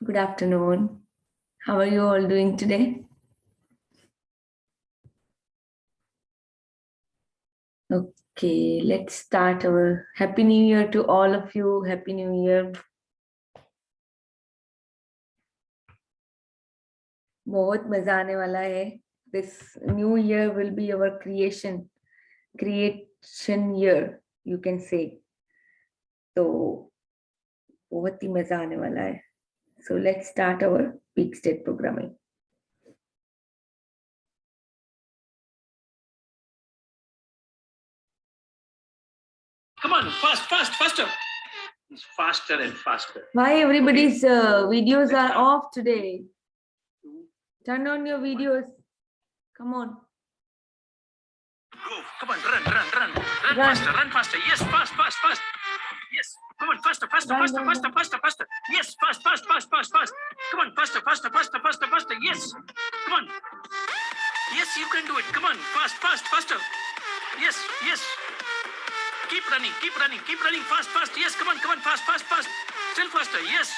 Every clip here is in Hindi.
Good afternoon. How are you all doing today? Okay, let's start our Happy New Year to all of you. Happy New Year. बहुत मजा आने वाला है. This new year will be our creation year, you can say. तो बहुत ही मजा आने वाला है. So let's start our peak state programming. Come on, faster. It's faster and faster. Why everybody's videos are off today? Turn on your videos. Come on. Go. Come on, run faster. Yes, fast. Yes. Come on, faster. Yes, fast. Come on, faster. Yes. Come on. Yes, you can do it. Come on, faster. Yes. Keep running. Fast. Yes, come on, fast. Still faster. Yes,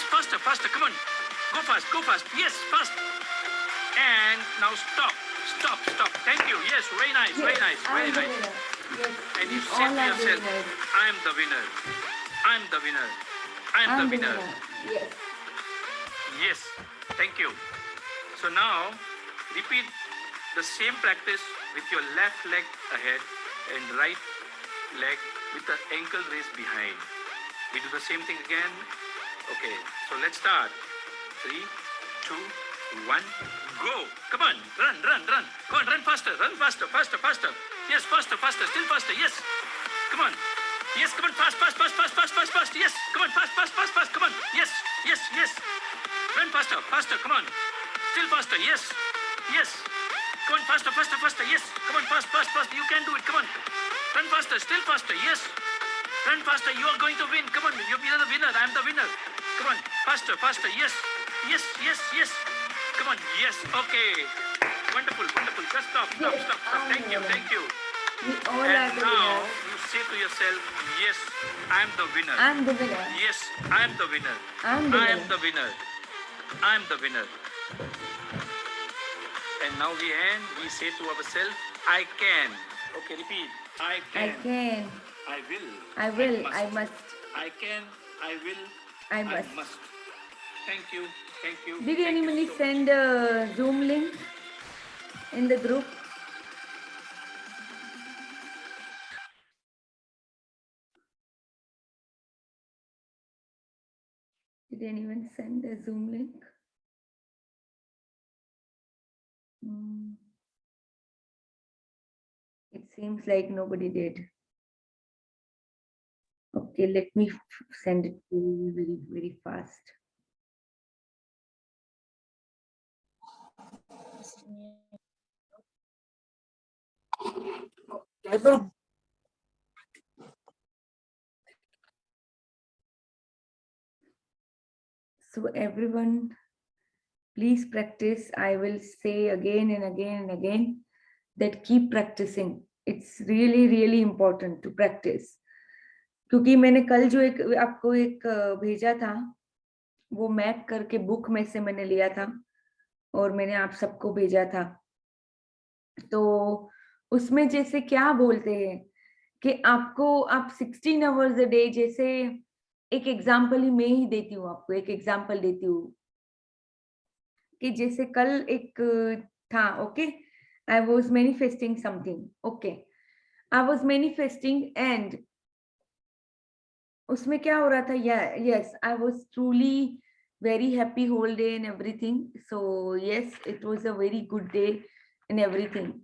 faster. Come on. Go fast. Yes, fast. And now stop. Thank you. Yes, very nice. Yes. And you say to yourself, I am the winner. I'm the winner. Yes. Thank you. So now, repeat the same practice with your left leg ahead and right leg with the ankle raised behind. We do the same thing again. Okay, so let's start. 3, 2, 1, go. Come on, run. Come on, run faster. Yes, faster, still faster. Yes. Come on. Yes, come on, fast. Yes, come on, fast. Come on. Yes. Run faster. Come on. Still faster. Yes. Come on, faster. Yes. Come on, fast. You can do it. Come on. Run faster. Still faster. Yes. Run faster. You are going to win. Come on. You're the winner. I'm the winner. Come on. Faster. Yes. Come on. Yes. Okay. Wonderful. Just stop. Thank you. We all And are the now winners. you say to yourself, yes, I'm the winner. I'm the winner. Yes, I'm the winner. I'm the I am winner. the winner. I'm the winner. And now we say to ourselves, I can. Okay, repeat. I I can. can. I will. I will. I must. must. I can. I will. I must. Thank you. Did Thank you anybody so much. send a Zoom link in the group? Did anyone send a Zoom link? It seems like nobody did. Okay, let me send it to you very fast. So everyone, please practice. I will say again and again that keep practicing. It's really important to practice. क्योंकि मैंने कल जो आपको एक भेजा था, वो मैप करके बुक में से मैंने लिया था और मैंने आप सबको भेजा था. तो उसमें जैसे क्या बोलते हैं कि आप 16 आवर्स अ डे, जैसे एक एग्जांपल ही मैं ही देती हूँ आपको, एक एग्जांपल देती हूँ कि जैसे कल एक था. Okay, I was manifesting something. Okay, I was manifesting and उसमें क्या हो रहा था? Yes, I was truly very happy whole day and everything. So yes, it was a very good day and everything.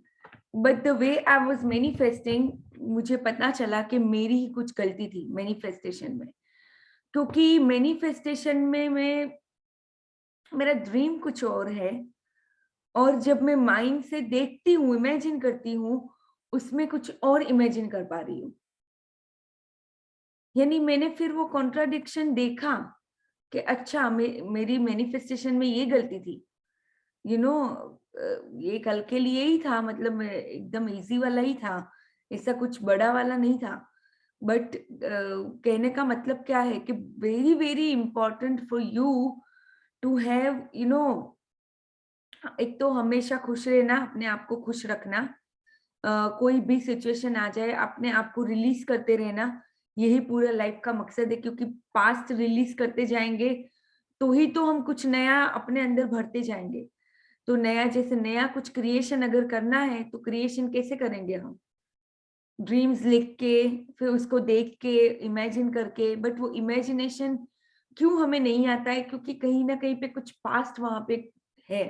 But the way I was manifesting, मुझे पता चला कि मेरी ही कुछ गलती थी मैनिफेस्टेशन में. क्योंकि मैनिफेस्टेशन में मेरा ड्रीम कुछ और है और जब मैं माइंड से देखती हूँ, इमेजिन करती हूँ, उसमें कुछ और इमेजिन कर पा रही हूँ. यानी मैंने फिर वो कॉन्ट्राडिक्शन देखा कि अच्छा, मेरी मैनिफेस्टेशन में ये गलती थी. ये कल के लिए ही था, मतलब एकदम इजी वाला ही था, ऐसा कुछ बड़ा वाला नहीं था. बट कहने का मतलब क्या है कि very very important for you to have एक तो हमेशा खुश रहना, अपने आप को खुश रखना। कोई भी सिचुएशन आ जाए अपने आप को रिलीज करते रहना, यही पूरा लाइफ का मकसद है, क्योंकि पास्ट रिलीज करते जाएंगे तो ही तो हम कुछ नया अपने अंदर भरते जाएंगे। तो नया, जैसे नया कुछ क्रिएशन अगर करना है तो क्रिएशन कैसे करेंगे हम? ड्रीम्स लिख के, फिर उसको देख के, इमेजिन करके। बट वो इमेजिनेशन क्यों हमें नहीं आता है? क्योंकि कहीं ना कहीं पे कुछ पास्ट वहां पे है,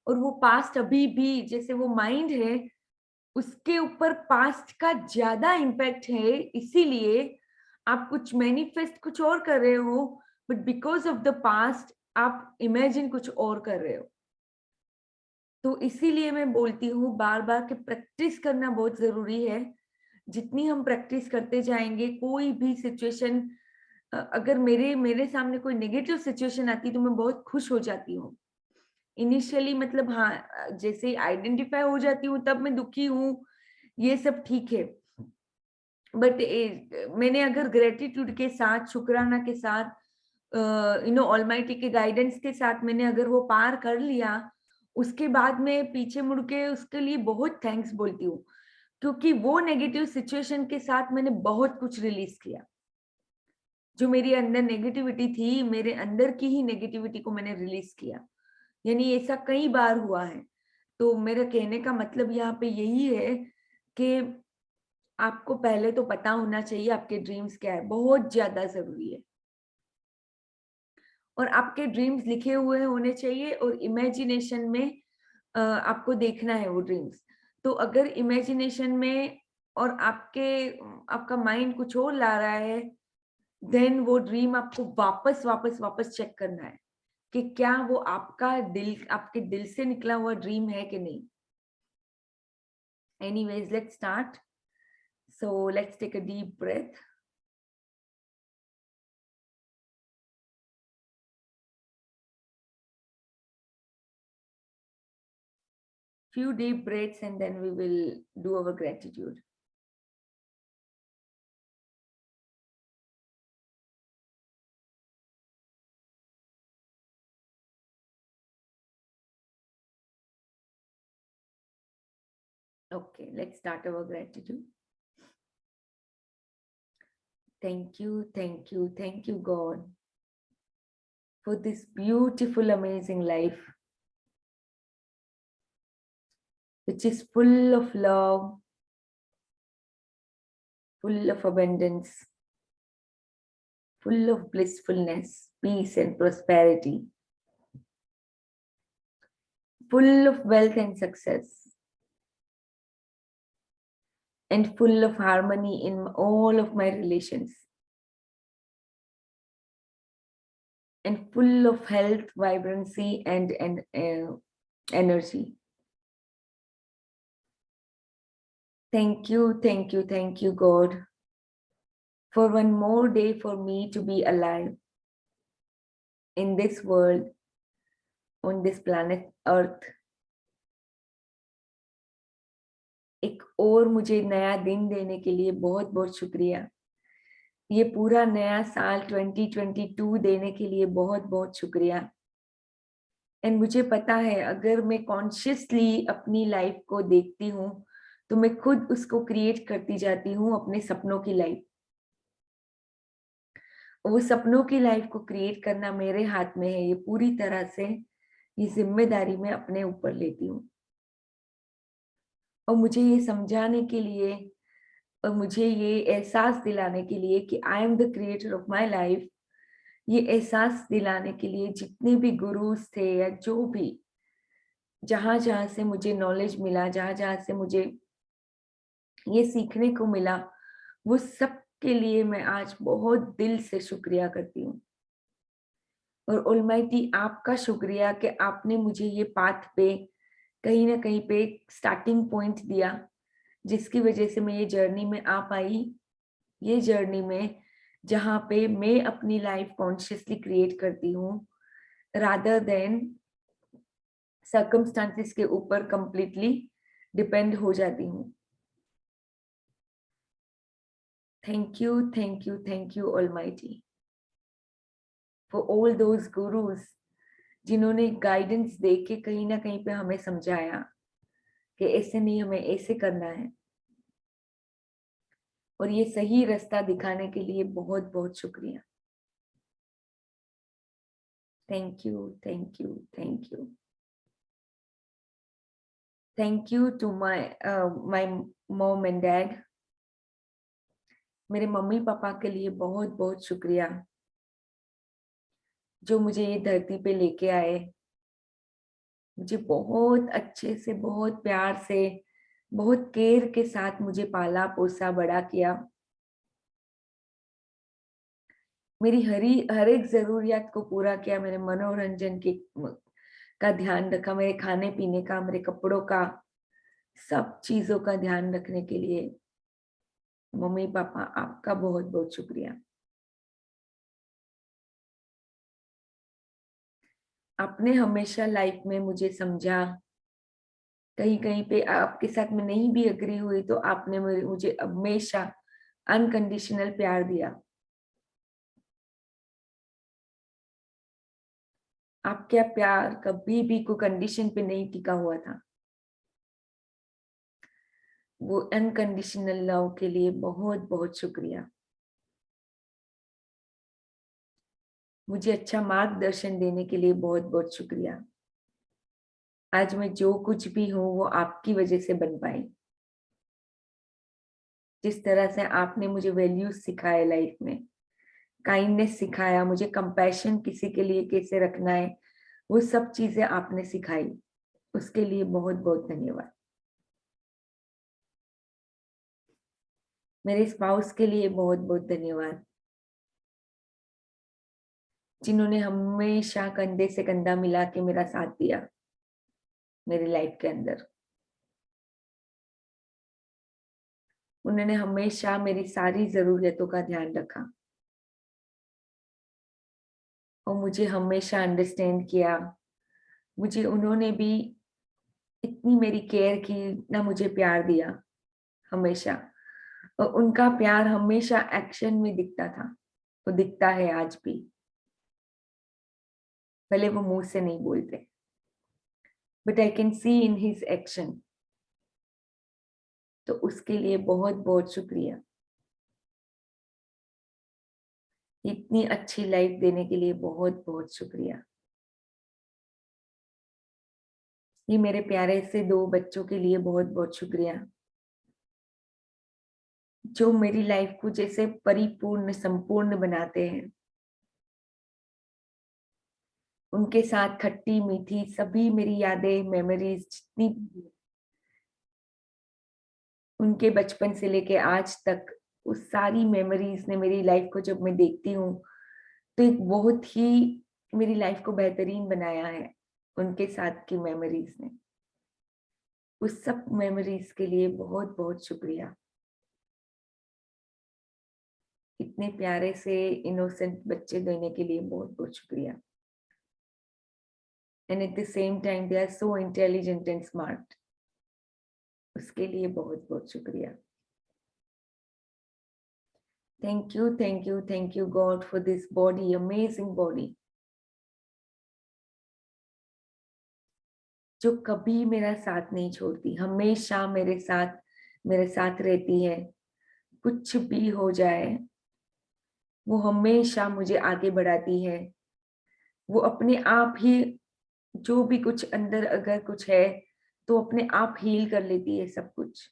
और वो पास्ट अभी भी, जैसे वो माइंड है, उसके ऊपर पास्ट का ज्यादा इम्पैक्ट है। इसीलिए आप कुछ मैनिफेस्ट कुछ और कर रहे हो, but because of the past आप इमेजिन कुछ और कर रहे हो। तो इसीलिए मैं बोलती हूँ बार बार कि प्रैक्टिस करना बहुत जरूरी है। जितनी हम प्रैक्टिस करते जाएंगे, कोई भी सिचुएशन, अगर मेरे मेरे सामने कोई नेगेटिव सिचुएशन आती है तो मैं बहुत खुश हो जाती हूँ इनिशियली। मतलब हाँ, जैसे आइडेंटिफाई हो जाती हूँ तब मैं दुखी हूँ, ये सब ठीक है। बट मैंने अगर ग्रेटिट्यूड के साथ, शुक्राना के साथ, ऑलमाइटी के गाइडेंस के साथ मैंने अगर वो पार कर लिया, उसके बाद मैं पीछे मुड़ के उसके लिए बहुत थैंक्स बोलती हूँ, क्योंकि वो नेगेटिव सिचुएशन के साथ मैंने बहुत कुछ रिलीज किया। जो मेरे अंदर नेगेटिविटी थी, मेरे अंदर की ही नेगेटिविटी को मैंने रिलीज किया। यानी ऐसा कई बार हुआ है। तो मेरा कहने का मतलब यहाँ पे यही है कि आपको पहले तो पता होना चाहिए आपके ड्रीम्स क्या है, बहुत ज्यादा जरूरी है। और आपके ड्रीम्स लिखे हुए होने चाहिए, और इमेजिनेशन में आपको देखना है वो ड्रीम्स। तो अगर इमेजिनेशन में और आपका माइंड कुछ और ला रहा है, देन वो ड्रीम आपको वापस वापस वापस चेक करना है कि क्या वो आपके दिल से निकला हुआ ड्रीम है कि नहीं। Anyways, let's start. So let's take a deep breath. Few deep breaths and then we will do our gratitude. Okay, let's start our gratitude. Thank you, thank you, thank you, God, for this beautiful, amazing life, which is full of love, full of abundance, full of blissfulness, peace, and prosperity, full of wealth and success, and full of harmony in all of my relations, and full of health, vibrancy, and energy. Thank you, thank you, thank you, God, for one more day for me to be alive in this world, on this planet Earth. एक और मुझे नया दिन देने के लिए बहुत बहुत शुक्रिया। ये पूरा नया साल 2022 देने के लिए बहुत बहुत शुक्रिया। एंड मुझे पता है, अगर मैं कॉन्शियसली अपनी लाइफ को देखती हूँ तो मैं खुद उसको क्रिएट करती जाती हूँ, अपने सपनों की लाइफ। वो सपनों की लाइफ को क्रिएट करना मेरे हाथ में है। ये पूरी तरह से ये जिम्मेदारी मैं अपने ऊपर लेती हूँ। और मुझे ये समझाने के लिए, और मुझे ये एहसास दिलाने के लिए कि I am the creator of my life, ये एहसास दिलाने के लिए जितने भी गुरुज थे, या जो भी, जहां जहां से मुझे नॉलेज मिला, जहां जहां से मुझे ये सीखने को मिला, वो सब के लिए मैं आज बहुत दिल से शुक्रिया करती हूँ। और ऑलमाइटी आपका शुक्रिया कि आपने मुझे ये पाथ पे कहीं ना कहीं पे स्टार्टिंग पॉइंट दिया, जिसकी वजह से मैं ये जर्नी में आ पाई। ये जर्नी में जहाँ पे मैं अपनी लाइफ कॉन्शियसली क्रिएट करती हूँ, रादर देन सर्कमस्टांसिस के ऊपर कंप्लीटली डिपेंड हो जाती हूँ। Thank you, Almighty, for all those gurus जिन्होंने गाइडेंस दे के कहीं ना कहीं पे हमें समझाया कि ऐसे नहीं, हमें ऐसे करना है, और ये सही रास्ता दिखाने के लिए बहुत बहुत शुक्रिया। Thank you, thank you, thank you. Thank you to my mom and dad. मेरे मम्मी पापा के लिए बहुत बहुत शुक्रिया, जो मुझे ये धरती पे लेके आए, मुझे बहुत अच्छे से, बहुत प्यार से, बहुत केयर के साथ मुझे पाला पोसा बड़ा किया। मेरी हर एक जरूरियात को पूरा किया, मेरे मनोरंजन के का ध्यान रखा, मेरे खाने पीने का, मेरे कपड़ों का, सब चीजों का ध्यान रखने के लिए मम्मी पापा आपका बहुत बहुत शुक्रिया। आपने हमेशा लाइफ में मुझे समझा, कहीं कहीं पे आपके साथ में नहीं भी अग्री हुई तो आपने मुझे हमेशा अनकंडीशनल प्यार दिया। आपका प्यार कभी भी कोई कंडीशन पे नहीं टिका हुआ था। वो अनकंडीशनल लव के लिए बहुत बहुत शुक्रिया। मुझे अच्छा मार्गदर्शन देने के लिए बहुत बहुत शुक्रिया। आज मैं जो कुछ भी हूँ वो आपकी वजह से बन पाई। जिस तरह से आपने मुझे वैल्यूज सिखाए लाइफ में, काइंडनेस सिखाया, मुझे कंपैशन किसी के लिए कैसे रखना है, वो सब चीजें आपने सिखाई, उसके लिए बहुत बहुत धन्यवाद। मेरे स्पाउस के लिए बहुत बहुत धन्यवाद, जिन्होंने हमेशा कंधे से कंधा मिला के मेरा साथ दिया मेरी लाइफ के अंदर। उन्होंने हमेशा मेरी सारी जरूरतों का ध्यान रखा और मुझे हमेशा अंडरस्टैंड किया। मुझे उन्होंने भी इतनी मेरी केयर की, ना मुझे प्यार दिया हमेशा, और उनका प्यार हमेशा एक्शन में दिखता था, वो दिखता है आज भी, भले वो मुंह से नहीं बोलते, but I can see in his action. तो उसके लिए बहुत बहुत शुक्रिया। इतनी अच्छी लाइफ देने के लिए बहुत बहुत शुक्रिया। ये मेरे प्यारे से 2 बच्चों के लिए बहुत बहुत शुक्रिया, जो मेरी लाइफ को जैसे परिपूर्ण संपूर्ण बनाते हैं। उनके साथ खट्टी मीठी सभी मेरी यादें, मेमोरीज जितनी उनके बचपन से लेके आज तक, उस सारी मेमोरीज ने मेरी लाइफ को जब मैं देखती हूँ तो एक बहुत ही मेरी लाइफ को बेहतरीन बनाया है उनके साथ की मेमोरीज ने। उस सब मेमोरीज के लिए बहुत बहुत शुक्रिया। इतने प्यारे से इनोसेंट बच्चे देने के लिए बहुत बहुत शुक्रिया। And at the same time they are so intelligent and smart, उसके लिए बहुत बहुत शुक्रिया। Thank you God for this body, amazing body, जो कभी मेरा साथ नहीं छोड़ती, हमेशा मेरे साथ रहती है। कुछ भी हो जाए वो हमेशा मुझे आगे बढ़ाती है। वो अपने आप ही, जो भी कुछ अंदर अगर कुछ है तो अपने आप हील कर लेती है सब कुछ।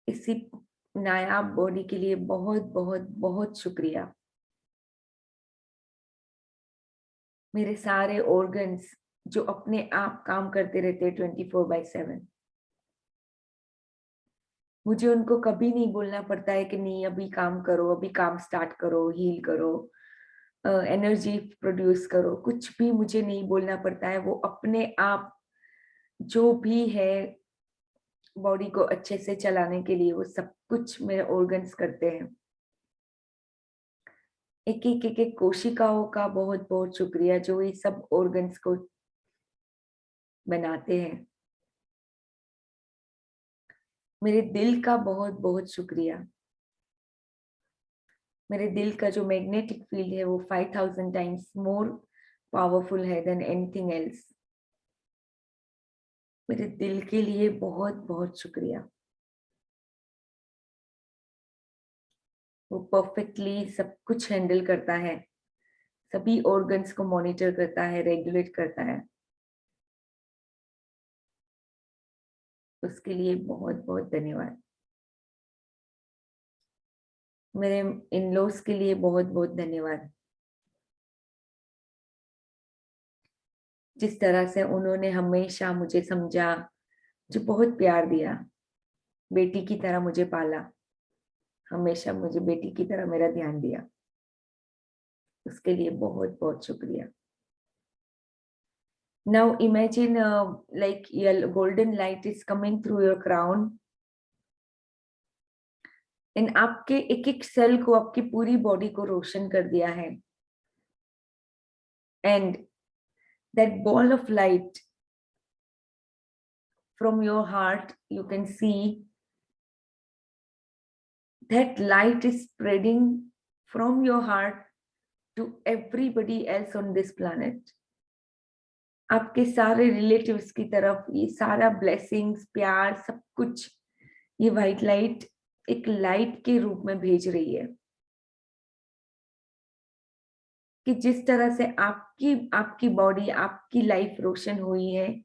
इसी नायाब बॉडी के लिए बहुत बहुत बहुत शुक्रिया। मेरे सारे ऑर्गन्स जो अपने आप काम करते रहते हैं 24/7, मुझे उनको कभी नहीं बोलना पड़ता है कि नहीं अभी काम करो, अभी काम स्टार्ट करो, हील करो, एनर्जी प्रोड्यूस करो, कुछ भी मुझे नहीं बोलना पड़ता है। वो अपने आप जो भी है बॉडी को अच्छे से चलाने के लिए वो सब कुछ मेरे ऑर्गन्स करते हैं। एक एक कोशिकाओं का बहुत बहुत शुक्रिया, जो ये सब ऑर्गन्स को बनाते हैं। मेरे दिल का बहुत बहुत शुक्रिया। मेरे दिल का जो मैग्नेटिक फील्ड है वो 5000 टाइम्स मोर पावरफुल है देन एनीथिंग एल्स। मेरे दिल के लिए बहुत बहुत शुक्रिया। वो परफेक्टली सब कुछ हैंडल करता है, सभी ऑर्गन्स को मॉनिटर करता है, रेगुलेट करता है। उसके लिए बहुत बहुत धन्यवाद। मेरे इन लॉज के लिए बहुत बहुत धन्यवाद। जिस तरह से उन्होंने हमेशा मुझे समझा, जो बहुत प्यार दिया, बेटी की तरह मुझे पाला, हमेशा मुझे बेटी की तरह मेरा ध्यान दिया, उसके लिए बहुत बहुत शुक्रिया। Now imagine like your golden light is coming through your crown and आपके एक एक सेल को, आपकी पूरी बॉडी को रोशन कर दिया है। And that ball of light from your heart, you can see that light is spreading from your heart to everybody else on this planet. आपके सारे रिलेटिव्स की तरफ ये सारा ब्लेसिंग्स, प्यार, सब कुछ ये व्हाइट लाइट एक लाइट के रूप में भेज रही है कि जिस तरह से आपकी आपकी बॉडी, आपकी लाइफ रोशन हुई है,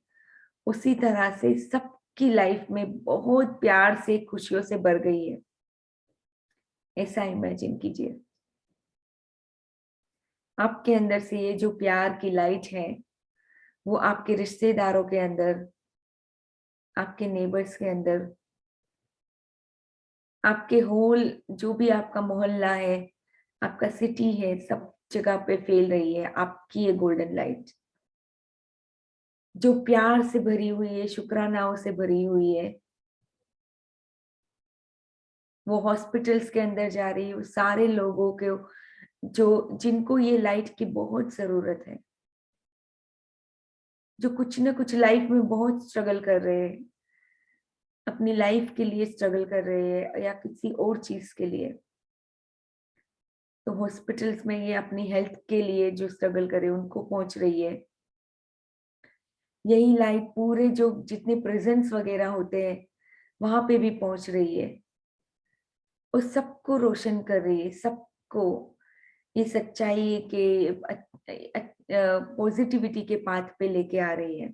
उसी तरह से सबकी लाइफ में बहुत प्यार से, खुशियों से भर गई है। ऐसा इमेजिन कीजिए। आपके अंदर से ये जो प्यार की लाइट है वो आपके रिश्तेदारों के अंदर, आपके नेबर्स के अंदर, आपके होल जो भी आपका मोहल्ला है, आपका सिटी है, सब जगह पे फैल रही है आपकी ये गोल्डन लाइट, जो प्यार से भरी हुई है, शुक्रानाओं से भरी हुई है। वो हॉस्पिटल्स के अंदर जा रही है, वो सारे लोगों के जो जिनको ये लाइट की बहुत जरूरत है, जो कुछ ना कुछ लाइफ में बहुत स्ट्रगल कर रहे हैं, अपनी लाइफ के लिए स्ट्रगल कर रहे हैं या किसी और चीज के लिए। तो हॉस्पिटल्स में ये अपनी हेल्थ के लिए जो स्ट्रगल करे उनको पहुंच रही है। यही लाइट पूरे जो जितने प्रेजेंस वगैरह होते हैं वहां पे भी पहुंच रही है और सबको रोशन कर रही है, सबको ये सच्चाई के पॉजिटिविटी के पाथ पे लेके आ रही है,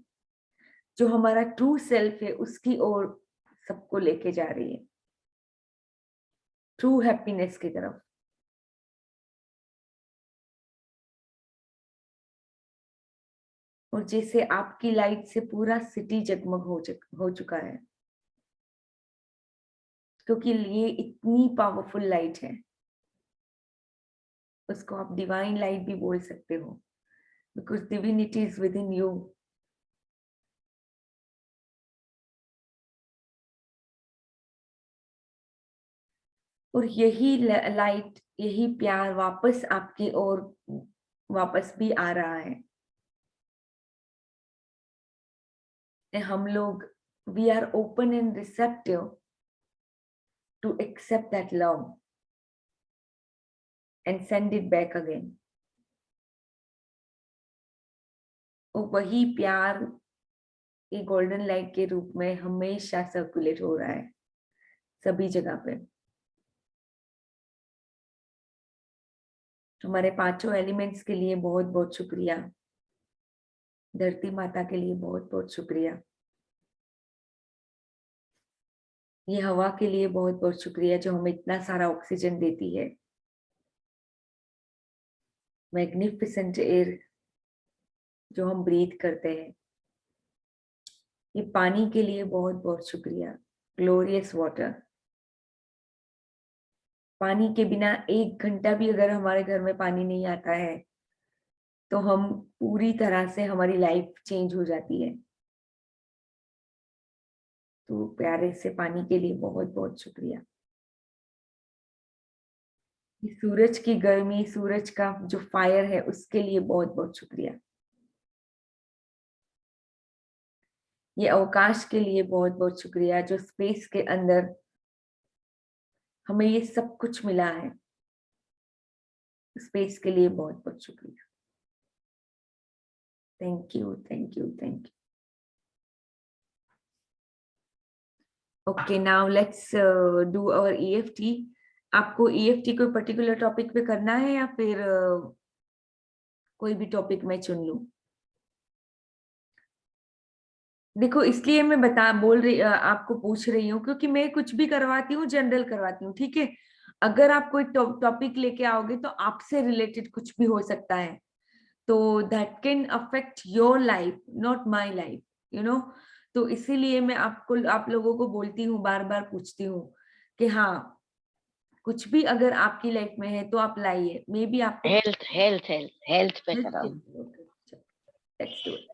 जो हमारा ट्रू सेल्फ है उसकी ओर सबको लेके जा रही है, ट्रू हैप्पीनेस की तरफ। और जैसे आपकी लाइट से पूरा सिटी जगमग हो चुका है, क्योंकि ये इतनी पावरफुल लाइट है। उसको आप डिवाइन लाइट भी बोल सकते हो, because divinity is with in you. और यही लाइट, यही प्यार वापस आपकी ओर वापस भी आ रहा है। हम लोग we are open and receptive to accept that love and send it back again. और वही प्यार ये गोल्डन लाइट के रूप में हमेशा सर्कुलेट हो रहा है सभी जगह पे। हमारे पांचों एलिमेंट्स के लिए बहुत बहुत शुक्रिया। धरती माता के लिए बहुत बहुत शुक्रिया। ये हवा के लिए बहुत बहुत शुक्रिया जो हमें इतना सारा ऑक्सीजन देती है। मैग्निफिसेंट एयर जो हम ब्रीथ करते हैं। ये पानी के लिए बहुत बहुत शुक्रिया। Glorious water. पानी के बिना 1 घंटा भी अगर हमारे घर में पानी नहीं आता है तो हम पूरी तरह से हमारी लाइफ चेंज हो जाती है। तो प्यारे से पानी के लिए बहुत बहुत शुक्रिया। सूरज की गर्मी, सूरज का जो फायर है उसके लिए बहुत बहुत शुक्रिया। ये अवकाश के लिए बहुत बहुत शुक्रिया, जो स्पेस के अंदर हमें ये सब कुछ मिला है। स्पेस के लिए बहुत बहुत शुक्रिया। Thank you, thank you, thank you. Okay, now let's do our EFT। आपको EFT कोई पर्टिकुलर टॉपिक पे करना है या फिर कोई भी टॉपिक मैं चुन लूं? देखो, इसलिए मैं आपको पूछ रही हूँ क्योंकि मैं कुछ भी करवाती हूँ जनरल करवाती हूँ, ठीक है? अगर आप कोई टॉपिक लेके आओगे तो आपसे रिलेटेड कुछ भी हो सकता है, तो that can affect your life, not my life, you know. तो इसीलिए मैं आप लोगों को बोलती हूँ, बार बार पूछती हूँ कि हाँ, कुछ भी अगर आपकी लाइफ में है तो आप लाइए। मे बी आपको हेल्थ हेल्थ हेल्थ हेल्थ पे कराओ। Let's do it.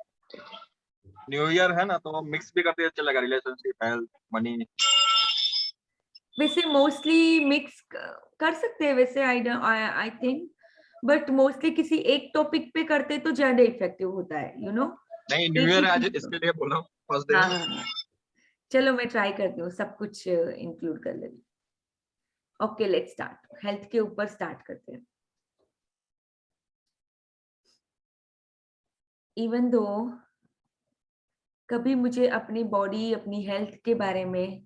New year है ना, तो मिक्स भी करते चलेगा, रिलेशनशिप, हेल्थ, मनी। वैसे मोस्टली मिक्स कर सकते हैं वैसे, आई थिंक, बट मोस्टली किसी एक टॉपिक पे करते तो ज्यादा इफेक्टिव होता है, यू नो। नहीं, न्यू ईयर आज इसके लिए बोला हूँ, फर्स्ट डे। हाँ हाँ हाँ, चलो मैं ट्राई करती हूँ, सब कुछ इंक्लूड कर लेती हूँ। Okay, let's start. हेल्थ के ऊपर स्टार्ट करते हैं। इवन दो कभी मुझे अपनी बॉडी, अपनी हेल्थ के बारे में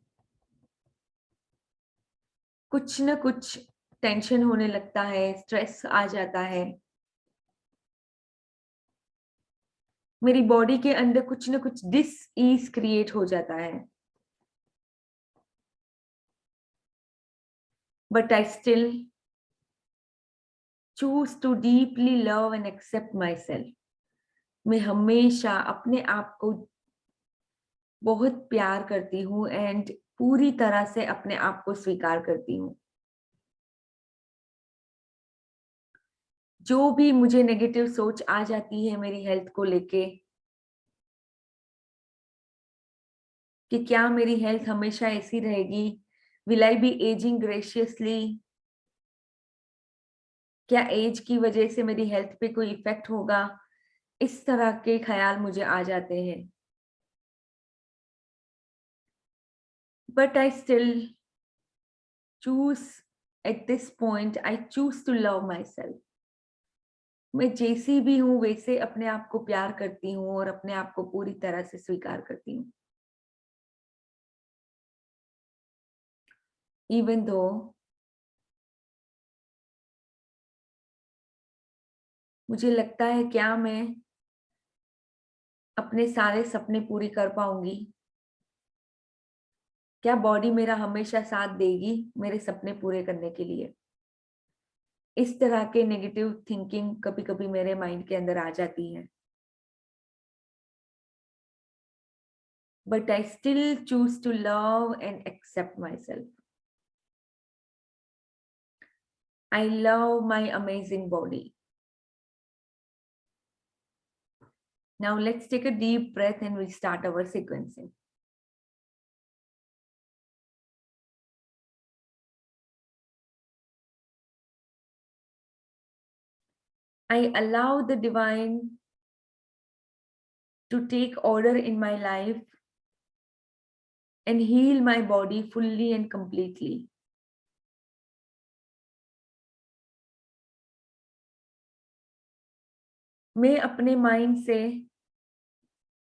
कुछ न कुछ टेंशन होने लगता है, स्ट्रेस आ जाता है, मेरी बॉडी के अंदर कुछ न कुछ डिस ईज क्रिएट हो जाता है, but I still choose to deeply love and accept myself. मैं हमेशा अपने आप को बहुत प्यार करती हूँ एंड पूरी तरह से अपने आप को स्वीकार करती हूँ। जो भी मुझे नेगेटिव सोच आ जाती है मेरी हेल्थ को लेके, कि क्या मेरी हेल्थ हमेशा ऐसी रहेगी, will I be ageing gracefully, क्या एज की वजह से मेरी हेल्थ पे कोई इफेक्ट होगा, इस तरह के ख्याल मुझे आ जाते हैं। But I still choose, at this point I choose to love myself. मैं जैसी भी हूं वैसे अपने आप को प्यार करती हूँ और अपने आप को पूरी तरह से स्वीकार करती हूँ। इवन दो मुझे लगता है क्या मैं अपने सारे सपने पूरी कर पाऊंगी, क्या बॉडी मेरा हमेशा साथ देगी मेरे सपने पूरे करने के लिए, इस तरह के नेगेटिव थिंकिंग कभी कभी मेरे माइंड के अंदर आ जाती है। But I still choose to love and accept myself. I love my amazing body. Now let's take a deep breath and we'll start our sequencing. I allow the divine to take order in my life and heal my body fully and completely. मैं अपने माइंड से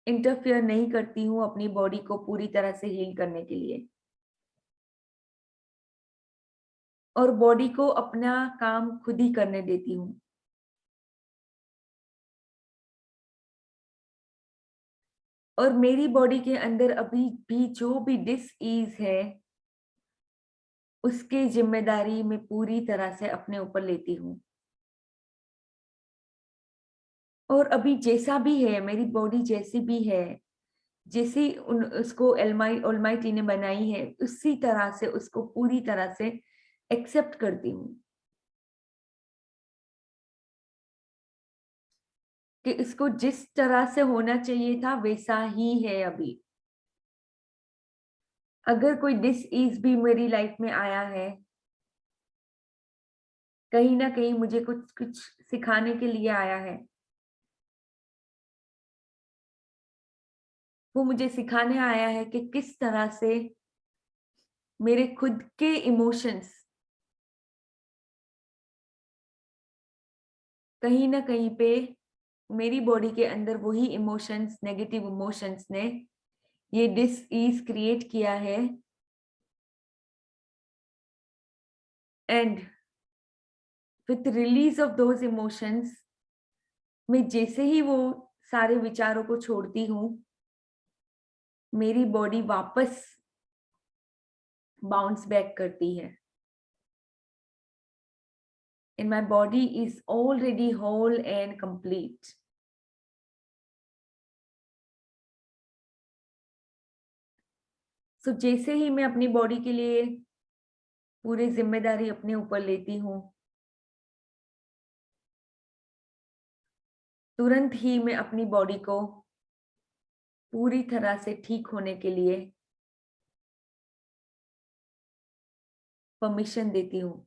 इंटरफेयर नहीं करती हूँ अपनी बॉडी को पूरी तरह से हील करने के लिए, और बॉडी को अपना काम खुद ही करने देती हूँ। और मेरी बॉडी के अंदर अभी भी जो भी डिस ईज है उसकी जिम्मेदारी मैं पूरी तरह से अपने ऊपर लेती हूँ। और अभी जैसा भी है, मेरी बॉडी जैसी भी है, जैसी उसको ऑलमाइटी ने बनाई है, उसी तरह से उसको पूरी तरह से एक्सेप्ट करती हूँ कि इसको जिस तरह से होना चाहिए था वैसा ही है। अभी अगर कोई डिस ईज भी मेरी लाइफ में आया है, कहीं ना कहीं मुझे कुछ कुछ सिखाने के लिए आया है, वो मुझे सिखाने आया है कि किस तरह से मेरे खुद के इमोशंस कहीं ना कहीं पे मेरी बॉडी के अंदर वही इमोशंस, नेगेटिव इमोशंस ने ये डिस ईज क्रिएट किया है। And with release of those emotions, मैं जैसे ही वो सारे विचारों को छोड़ती हूँ, मेरी बॉडी वापस बाउंस बैक करती है। And my body is already whole and complete. So जैसे ही मैं अपनी बॉडी के लिए पूरी जिम्मेदारी अपने ऊपर लेती हूँ, तुरंत ही मैं अपनी बॉडी को पूरी तरह से ठीक होने के लिए परमिशन देती हूँ।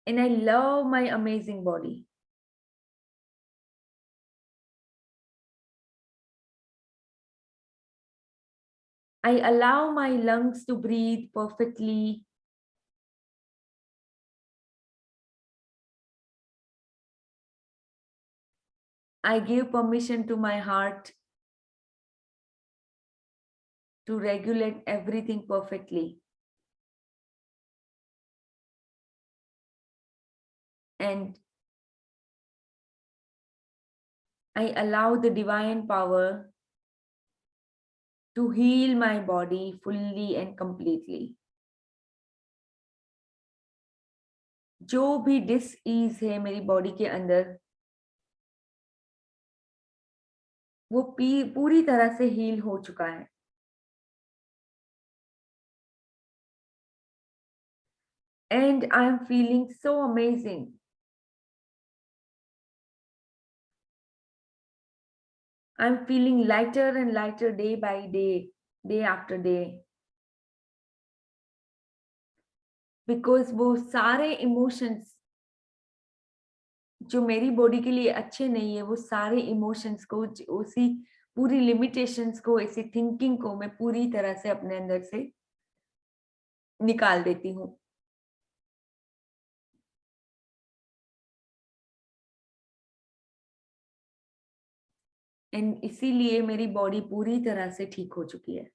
And I love my amazing body. I allow my lungs to breathe perfectly. I give permission to my heart to regulate everything perfectly. And I allow the divine power to heal my body fully and completely. जो भी डिसईज है मेरी बॉडी के अंदर, वो पूरी तरह से हील हो चुका है। And I am feeling so amazing. I'm feeling lighter and lighter day by day, day after day. Because वो सारे इमोशंस जो मेरी बॉडी के लिए अच्छे नहीं है, वो सारे इमोशंस को, उसी पूरी लिमिटेशंस को, ऐसी थिंकिंग को मैं पूरी तरह से अपने अंदर से निकाल देती हूँ। एंड इसीलिए मेरी बॉडी पूरी तरह से ठीक हो चुकी है।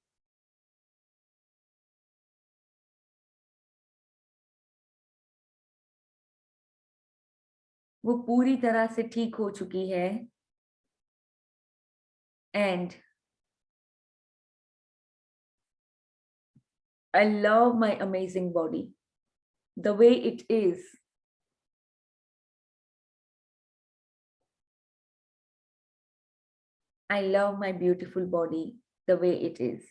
वो पूरी तरह से ठीक हो चुकी है। And I love my amazing body the way it is. I love my beautiful body the way it is.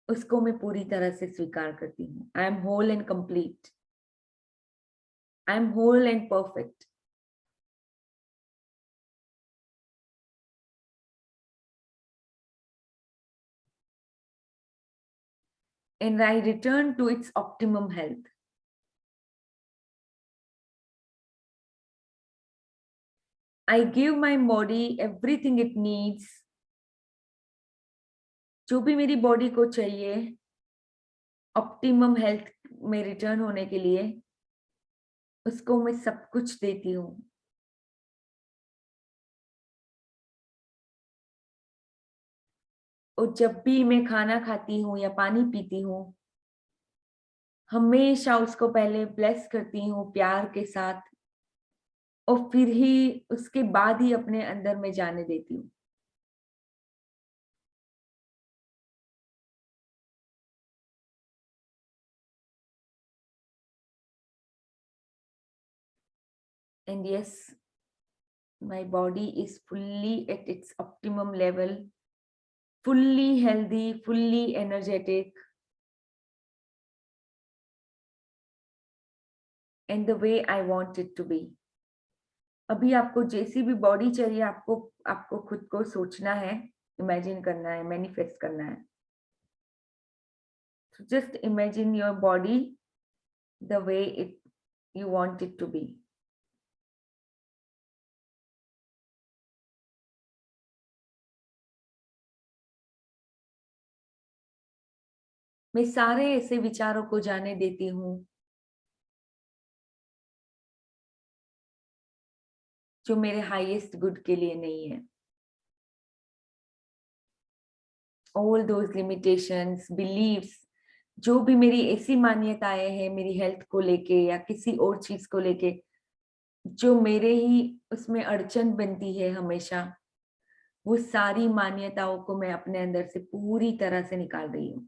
उसको मैं पूरी तरह से स्वीकार करती हूँ। I am whole and complete. I am whole and perfect. And I return to its optimum health. I give my body everything it needs. जो भी मेरी बॉडी को चाहिए ऑप्टिमम हेल्थ में रिटर्न होने के लिए, उसको मैं सब कुछ देती हूँ। और जब भी मैं खाना खाती हूँ या पानी पीती हूँ, हमेशा उसको पहले ब्लेस करती हूँ प्यार के साथ, और फिर ही उसके बाद ही अपने अंदर में जाने देती हूँ। And yes, my body is fully at its optimum level, fully healthy, fully energetic, and the way I want it to be. अभी आपको जैसी भी बॉडी चाहिए, आपको खुद को सोचना है, इमेजिन करना है, मैनिफेस्ट करना है। So just imagine your body the way you want it to be. मैं सारे ऐसे विचारों को जाने देती हूँ जो मेरे हाईएस्ट गुड के लिए नहीं है. All those limitations, beliefs, जो भी मेरी ऐसी मान्यताएं हैं मेरी हेल्थ को लेके या किसी और चीज को लेके जो मेरे ही उसमें अड़चन बनती है हमेशा, वो सारी मान्यताओं को मैं अपने अंदर से पूरी तरह से निकाल रही हूँ.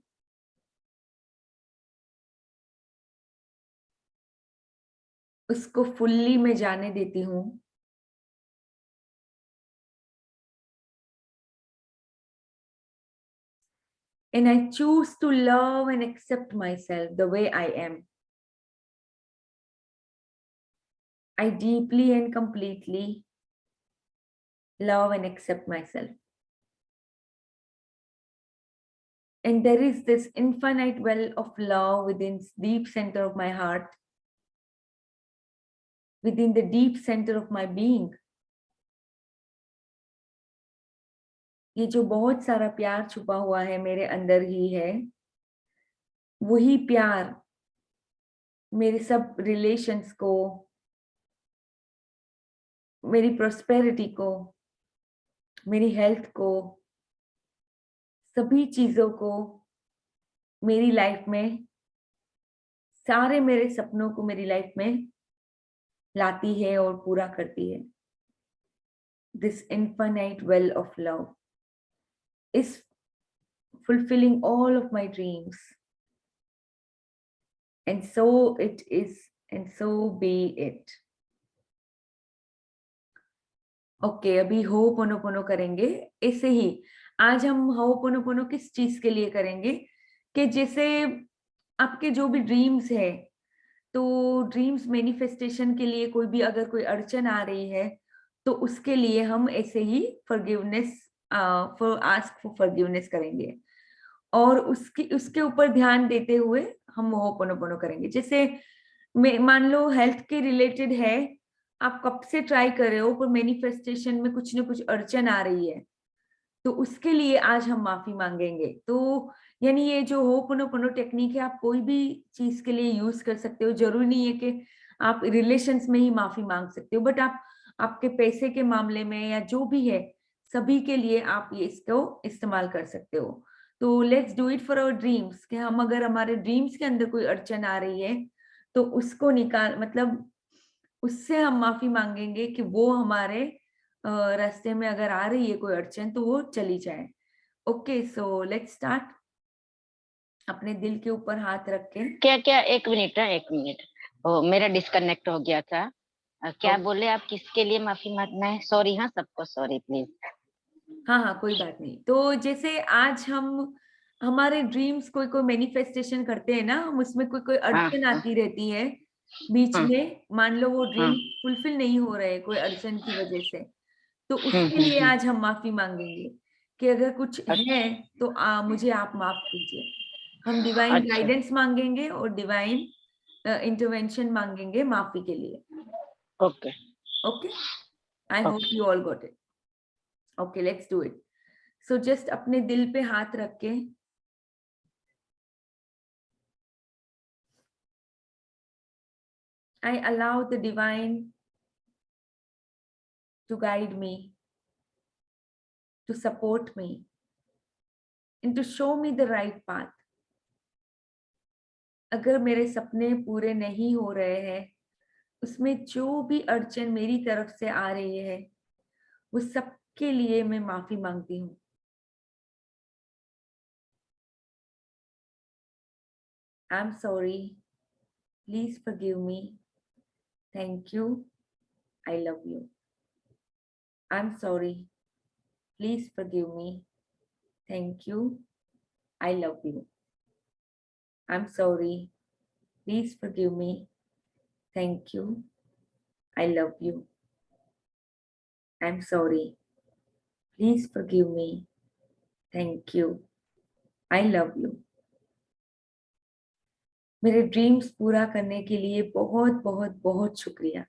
उसको फुल्ली मैं जाने देती हूँ. And I choose to love and accept myself the way I am. I deeply and completely love and accept myself. And there is this infinite well of love within deep center of my heart, within the deep center of my being. ये जो बहुत सारा प्यार छुपा हुआ है मेरे अंदर ही है, वही प्यार मेरे सब रिलेशंस को, मेरी प्रोस्पेरिटी को, मेरी हेल्थ को, सभी चीजों को मेरी लाइफ में, सारे मेरे सपनों को मेरी लाइफ में लाती है और पूरा करती है. This infinite well of love is fulfilling all of my dreams. And so it is, and so be it. Okay, अभी होपोनोपोनो करेंगे. ऐसे ही आज हम होपोनोपोनो किस चीज के लिए करेंगे कि जैसे आपके जो भी ड्रीम्स है, तो ड्रीम्स मैनिफेस्टेशन के लिए कोई भी अगर कोई अड़चन आ रही है तो उसके लिए हम ऐसे ही फॉरगिवनेस, आस्क फॉर फॉरगिवनेस करेंगे और उसके ऊपर ध्यान देते हुए हम होपोनोपोनो करेंगे. जैसे मान लो हेल्थ के रिलेटेड है, आप कब से ट्राई कर रहे हो पर मैनिफेस्टेशन में कुछ ना कुछ अड़चन आ रही है, तो उसके लिए आज हम माफी मांगेंगे. तो यानी ये जो होपोनोपोनो टेक्निक है, आप कोई भी चीज के लिए यूज कर सकते हो. जरूरी नहीं है कि आप रिलेशंस में ही माफी मांग सकते हो, बट आप आपके पैसे के मामले में या जो भी है, सभी के लिए आप ये इसको इस्तेमाल कर सकते हो. तो let's do it for our dreams, कि हम अगर हमारे ड्रीम्स के अंदर कोई अड़चन आ रही है तो उसको मतलब उससे हम माफी मांगेंगे कि वो हमारे रास्ते में अगर आ रही है कोई अड़चन तो वो चली जाए. Okay, so let's start. अपने दिल के ऊपर हाथ रख के. क्या एक मिनट मेरा डिस्कनेक्ट हो गया था. क्या Okay. बोले आप, किसके लिए माफी मांगना है? सॉरी, हाँ सबको सॉरी प्लीज. हाँ, कोई बात नहीं. तो जैसे आज हम हमारे ड्रीम्स कोई मैनिफेस्टेशन करते हैं ना, हम उसमें कोई अड़चन आती रहती है बीच में. मान लो वो ड्रीम फुलफिल नहीं हो रहे कोई अड़चन की वजह से, तो उसके लिए आज हम माफी मांगेंगे कि अगर कुछ है तो मुझे आप माफ कीजिए. हम डिवाइन गाइडेंस मांगेंगे और डिवाइन इंटरवेंशन मांगेंगे माफी के लिए. Okay okay, I hope you all got it. Okay, let's do it. So just अपने दिल पे हाथ रख के I allow the divine to guide me, to support me, and to show me the right path. अगर मेरे सपने पूरे नहीं हो रहे हैं, उसमें जो भी अड़चन मेरी तरफ से आ रही है, वो सबके लिए मैं माफी मांगती हूँ. I'm sorry. Please forgive me. Thank you. I love you. I'm sorry. Please forgive me. Thank you. I love you. I'm sorry. Please forgive me. Thank you. I love you. I'm sorry. Please forgive me. Thank you. I love you. मेरे ड्रीम्स पूरा करने के लिए बहुत बहुत बहुत शुक्रिया।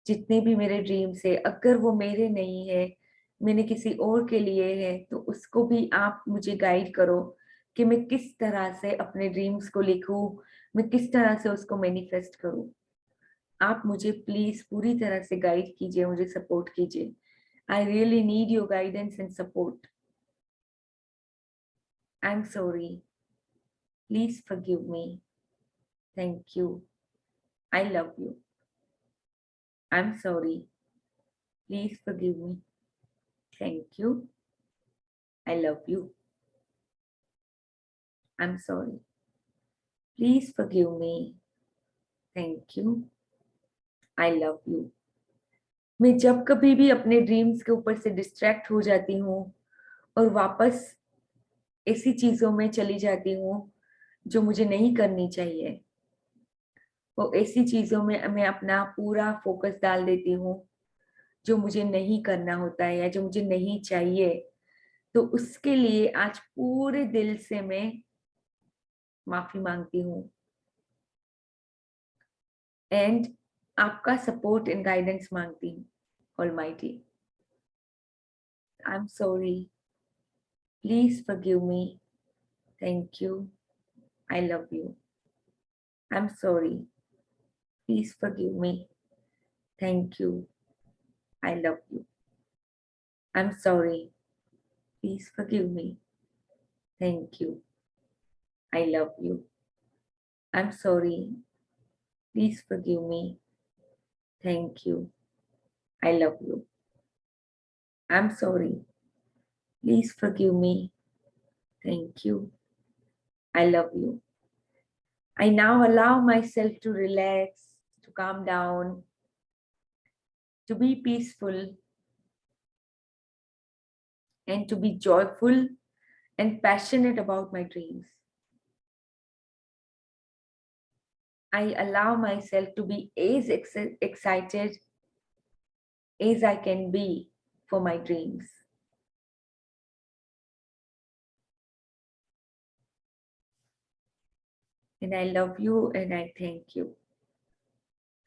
जितने भी मेरे ड्रीम्स है, अगर वो मेरे नहीं है, मैंने किसी और के लिए है, तो उसको भी आप मुझे गाइड करो कि मैं किस तरह से अपने ड्रीम्स को लिखूं, मैं किस तरह से उसको मैनिफेस्ट करूं। आप मुझे प्लीज पूरी तरह से गाइड कीजिए, मुझे सपोर्ट कीजिए। I really need your guidance and support. I am sorry, please forgive me. Thank you, I love you. I am sorry, please forgive me. Thank you, I love you. I am sorry, please forgive me. Thank you, I love you. मैं जब कभी भी अपने ड्रीम्स के ऊपर से डिस्ट्रैक्ट हो जाती हूँ और वापस ऐसी चीजों में चली जाती हूँ जो मुझे नहीं करनी चाहिए, वो ऐसी चीजों में मैं अपना पूरा फोकस डाल देती हूँ जो मुझे नहीं करना होता है या जो मुझे नहीं चाहिए, तो उसके लिए आज पूरे दिल से मैं माफी मांगती हूँ। एंड आपका सपोर्ट एंड गाइडेंस मांगती हूँ। Almighty, I am sorry, please forgive me. Thank you, I love you. I am sorry, please forgive me. Thank you, I love you. I am sorry, please forgive me. Thank you, I love you. I am sorry, please forgive me. Thank you, I love you. I am sorry, please forgive me. Thank you, I love you. I now allow myself to relax, to calm down, to be peaceful, and to be joyful and passionate about my dreams. I allow myself to be as excited as I can be for my dreams. And I love you and I thank you.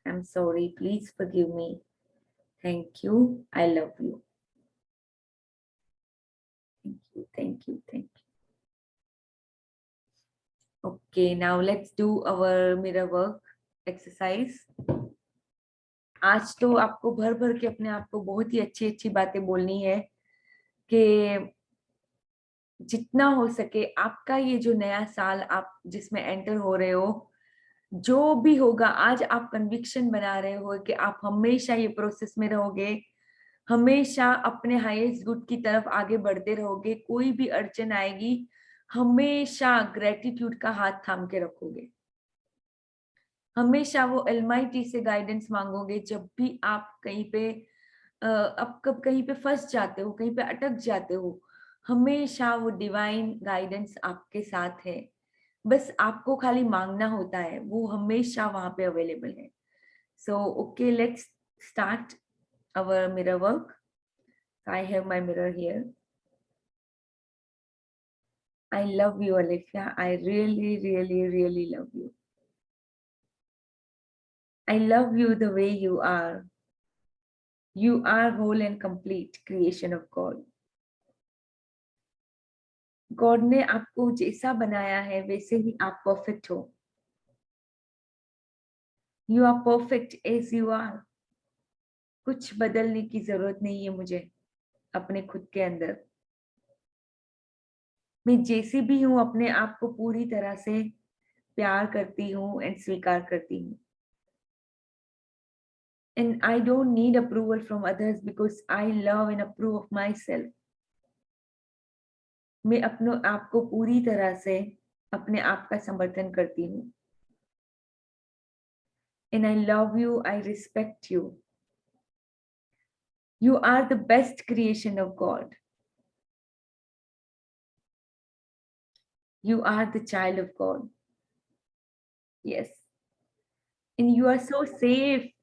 I'm sorry, please forgive me. Thank you, I love you. Thank you, thank you, thank you. Okay, now let's do our mirror work exercise. आज तो आपको भर भर के अपने आप को बहुत ही अच्छी अच्छी बातें बोलनी है कि जितना हो सके आपका ये जो नया साल आप जिसमें एंटर हो रहे हो, जो भी होगा, आज आप कन्विक्शन बना रहे हो कि आप हमेशा ये प्रोसेस में रहोगे, हमेशा अपने हाईएस्ट गुड की तरफ आगे बढ़ते रहोगे। कोई भी अड़चन आएगी, हमेशा ग्रेटिट्यूड का हाथ थाम के रखोगे, हमेशा वो अलमाइटी से गाइडेंस मांगोगे। जब भी आप कहीं पे अब कब कहीं पे फंस जाते हो, कहीं पे अटक जाते हो, हमेशा वो डिवाइन गाइडेंस आपके साथ है। बस आपको खाली मांगना होता है, वो हमेशा वहां पे अवेलेबल है। So okay, let's start our mirror work. I have my mirror here. I love you Alifiya, I really really really love you. I love you the way you are. You are whole and complete creation of God. God ने आपको जैसा बनाया है वैसे ही आप परफेक्ट हो। You are perfect as you are. कुछ बदलने की जरूरत नहीं है मुझे अपने खुद के अंदर। मैं जैसी भी हूँ अपने आप को पूरी तरह से प्यार करती हूँ एंड स्वीकार करती हूँ। And I don't need approval from others because I love and approve of myself. मैं अपने आप को पूरी तरह से अपने आप का समर्थन करती हूँ। And I love you, I respect you. You are the best creation of God. You are the child of God. Yes. And you are so safe.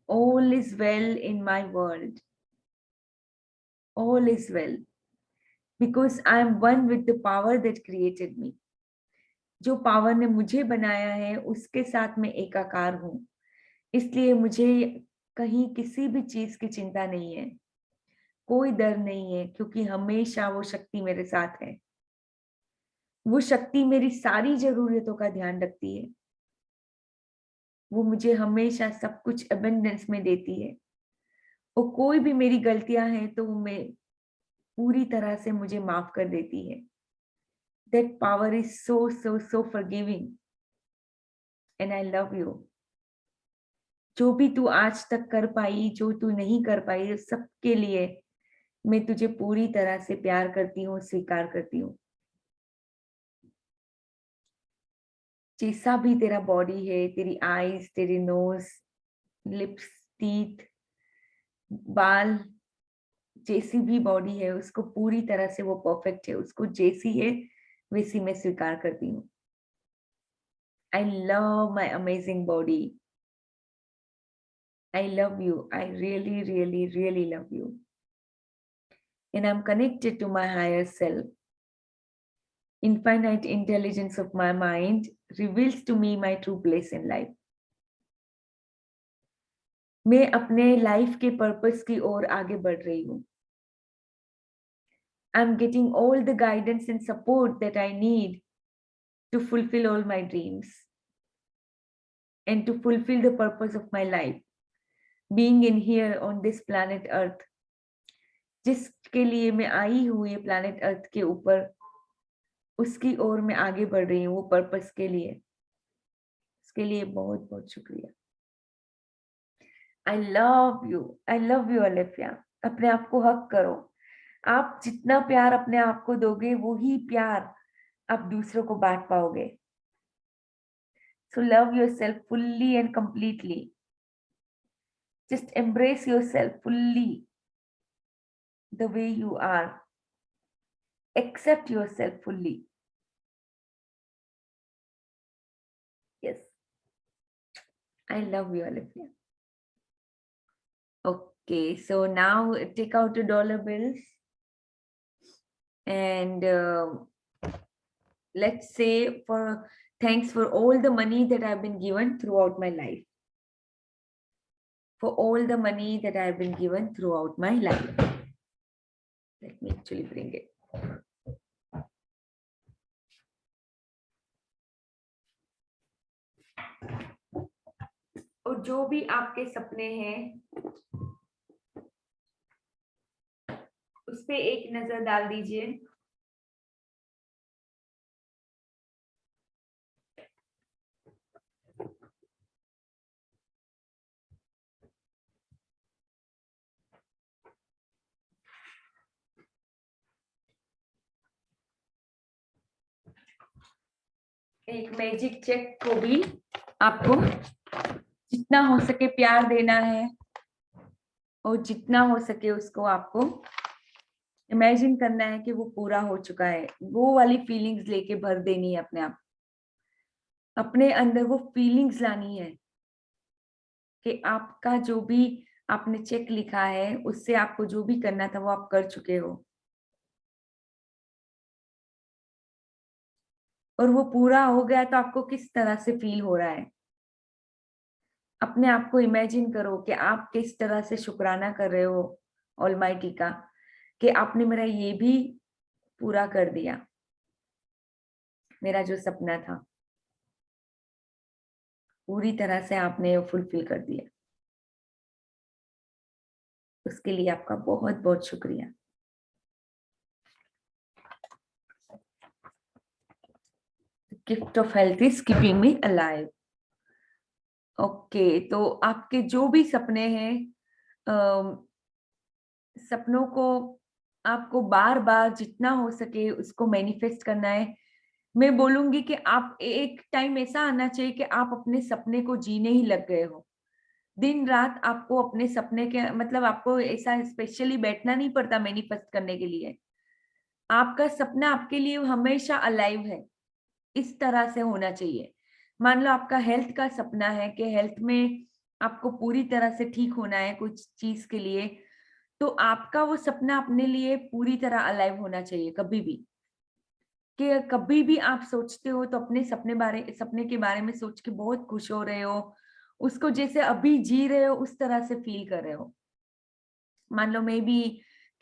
All is well in my world. All is well. Because I am one with the power that created me. जो पावर ने मुझे बनाया है उसके साथ मैं एकाकार हूं, इसलिए मुझे कहीं किसी भी चीज की चिंता नहीं है, कोई डर नहीं है, क्योंकि हमेशा वो शक्ति मेरे साथ है। वो शक्ति मेरी सारी जरूरतों का ध्यान रखती है। वो मुझे हमेशा सब कुछ अबंडेंस में देती है। और कोई भी मेरी गलतियां हैं तो वो मैं पूरी तरह से मुझे माफ कर देती है। That power is so forgiving and I love you. जो भी तू आज तक कर पाई, जो तू नहीं कर पाई, सबके लिए मैं तुझे पूरी तरह से प्यार करती हूँ, स्वीकार करती हूँ। जैसा भी तेरा बॉडी है, तेरी आईज, तेरी नोज, लिप्स, टीथ, बाल, जैसी भी बॉडी है उसको पूरी तरह से वो परफेक्ट है, उसको जैसी है वैसी मैं स्वीकार करती हूँ। I love my amazing body. I love you. I really love you. And I'm connected to my higher self. Infinite intelligence of my mind reveals to me my true place in life. मैं अपने लाइफ के पर्पस की ओर आगे बढ़ रही हूँ। I'm getting all the guidance and support that I need to fulfill all my dreams and to fulfill the purpose of my life, being in here on this planet Earth, जिसके लिए मैं आई हूँ ये planet Earth के ऊपर, उसकी ओर मैं आगे बढ़ रही हूँ, वो पर्पस के लिए। उसके लिए बहुत बहुत शुक्रिया। आई लव यू अलिफिया। अपने आप को हक करो। आप जितना प्यार अपने आप को दोगे वही प्यार आप दूसरों को बांट पाओगे। So love yourself fully and completely. Just embrace yourself fully the way you are. Accept yourself fully. Yes. I love you, Olivia. Okay, so now take out the dollar bills and let's say thanks for all the money that I've been given throughout my life. For all the money that I've been given throughout my life. Let me actually bring it. और जो भी आपके सपने हैं उस पे एक नजर डाल दीजिए। एक मैजिक चेक को भी आपको जितना हो सके प्यार देना है और जितना हो सके उसको आपको इमेजिन करना है कि वो पूरा हो चुका है। वो वाली फीलिंग्स लेके भर देनी है अपने आप। अपने अंदर वो फीलिंग्स लानी है कि आपका जो भी आपने चेक लिखा है उससे आपको जो भी करना था वो आप कर चुके हो और वो पूरा हो गया तो आपको किस तरह से फील हो रहा है। अपने आप को इमेजिन करो कि आप किस तरह से शुक्राना कर रहे हो ऑलमाइटी का कि आपने मेरा ये भी पूरा कर दिया, मेरा जो सपना था पूरी तरह से आपने फुलफिल कर दिया। उसके लिए आपका बहुत बहुत शुक्रिया। Gift of health is keeping me alive. Okay, तो आपके जो भी सपने हैं सपनों को आपको बार बार जितना हो सके उसको मैनिफेस्ट करना है। मैं बोलूंगी कि आप एक टाइम ऐसा आना चाहिए कि आप अपने सपने को जीने ही लग गए हो। दिन रात आपको अपने सपने के मतलब आपको ऐसा स्पेशली बैठना नहीं पड़ता मैनिफेस्ट करने के लिए। आपका सपना आपके लिए हमेशा अलाइव है, इस तरह से होना चाहिए। मान लो आपका हेल्थ का सपना है कि हेल्थ में आपको पूरी तरह से ठीक होना है कुछ चीज के लिए, तो आपका वो सपना अपने लिए पूरी तरह अलाइव होना चाहिए कभी भी, कि कभी भी आप सोचते हो तो अपने सपने के बारे में सोच के बहुत खुश हो रहे हो, उसको जैसे अभी जी रहे हो उस तरह से फील कर रहे हो। मान लो मे बी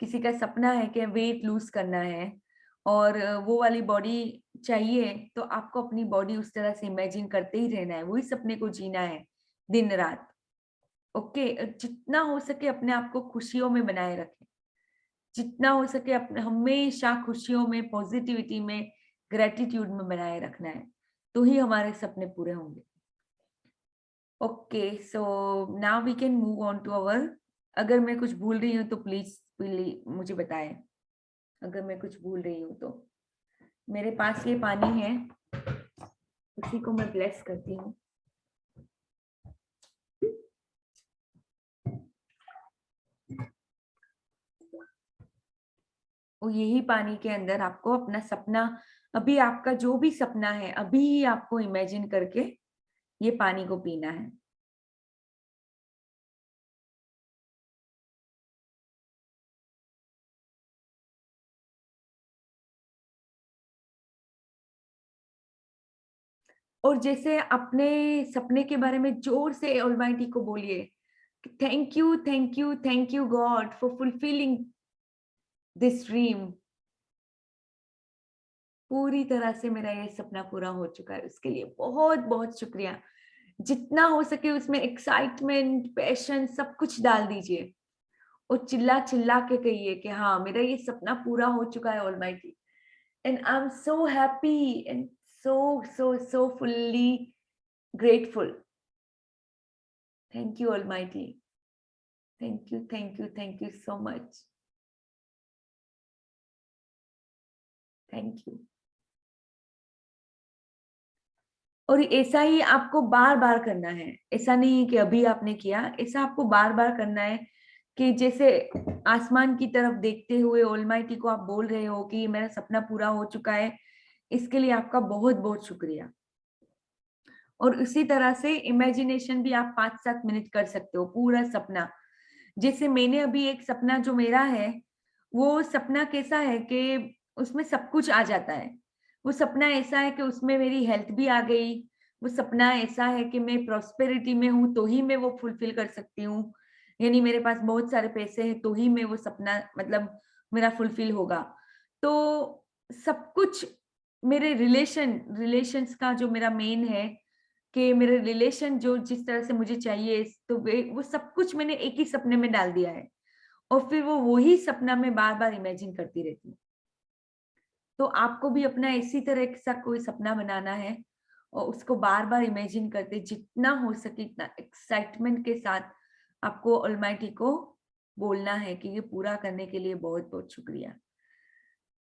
किसी का सपना है कि वेट लूज करना है और वो वाली बॉडी चाहिए, तो आपको अपनी बॉडी उस तरह से इमेजिन करते ही रहना है, वही सपने को जीना है दिन रात। ओके, जितना हो सके अपने आप को खुशियों में बनाए रखें, जितना हो सके अपने हमेशा खुशियों में, पॉजिटिविटी में, ग्रेटिट्यूड में बनाए रखना है, तो ही हमारे सपने पूरे होंगे। Okay, so now we can move on to our, अगर मैं कुछ भूल रही हूँ तो प्लीज मुझे बताएं, अगर मैं कुछ भूल रही हूँ तो। मेरे पास ये पानी है, उसी को मैं ब्लेस करती हूँ। और यही पानी के अंदर आपको अपना सपना, अभी आपका जो भी सपना है अभी ही आपको इमेजिन करके ये पानी को पीना है। और जैसे अपने सपने के बारे में जोर से ऑलमाइटी को बोलिए, thank you, thank you, thank you God for fulfilling this dream. पूरी तरह से मेरा ये सपना पूरा हो चुका है, उसके लिए बहुत बहुत शुक्रिया। जितना हो सके उसमें एक्साइटमेंट, पैशन सब कुछ डाल दीजिए और चिल्ला चिल्ला के कहिए कि हाँ, मेरा ये सपना पूरा हो चुका है almighty, and I am so happy and so fully grateful. Thank you almighty, thank you, thank you, thank you so much, thank you। और ऐसा ही आपको बार बार करना है, ऐसा नहीं कि अभी आपने किया, ऐसा आपको बार बार करना है कि जैसे आसमान की तरफ देखते हुए ऑलमाइटी को आप बोल रहे हो कि मेरा सपना पूरा हो चुका है, इसके लिए आपका बहुत बहुत शुक्रिया। और उसी तरह से इमेजिनेशन भी आप 5-7 मिनट कर सकते हो, पूरा सपना। जैसे मैंने अभी एक सपना जो मेरा है, वो सपना कैसा है कि उसमें सब कुछ आ जाता है। वो सपना ऐसा है कि उसमें मेरी हेल्थ भी आ गई। वो सपना ऐसा है कि मैं प्रॉस्पेरिटी में हूँ तो ही मैं वो फुलफिल कर सकती हूँ, यानी मेरे पास बहुत सारे पैसे हैं तो ही मैं वो सपना मतलब मेरा फुलफिल होगा। तो सब कुछ मेरे रिलेशंस का जो मेरा मेन है कि मेरे रिलेशन जो जिस तरह से मुझे चाहिए, तो वो सब कुछ मैंने एक ही सपने में डाल दिया है और फिर वो वही सपना मैं बार बार इमेजिन करती रहती हूँ। तो आपको भी अपना इसी तरह सा कोई सपना बनाना है और उसको बार बार इमेजिन करते, जितना हो सके इतना एक्साइटमेंट के साथ आपको ऑलमाइटी को बोलना है कि ये पूरा करने के लिए बहुत बहुत शुक्रिया।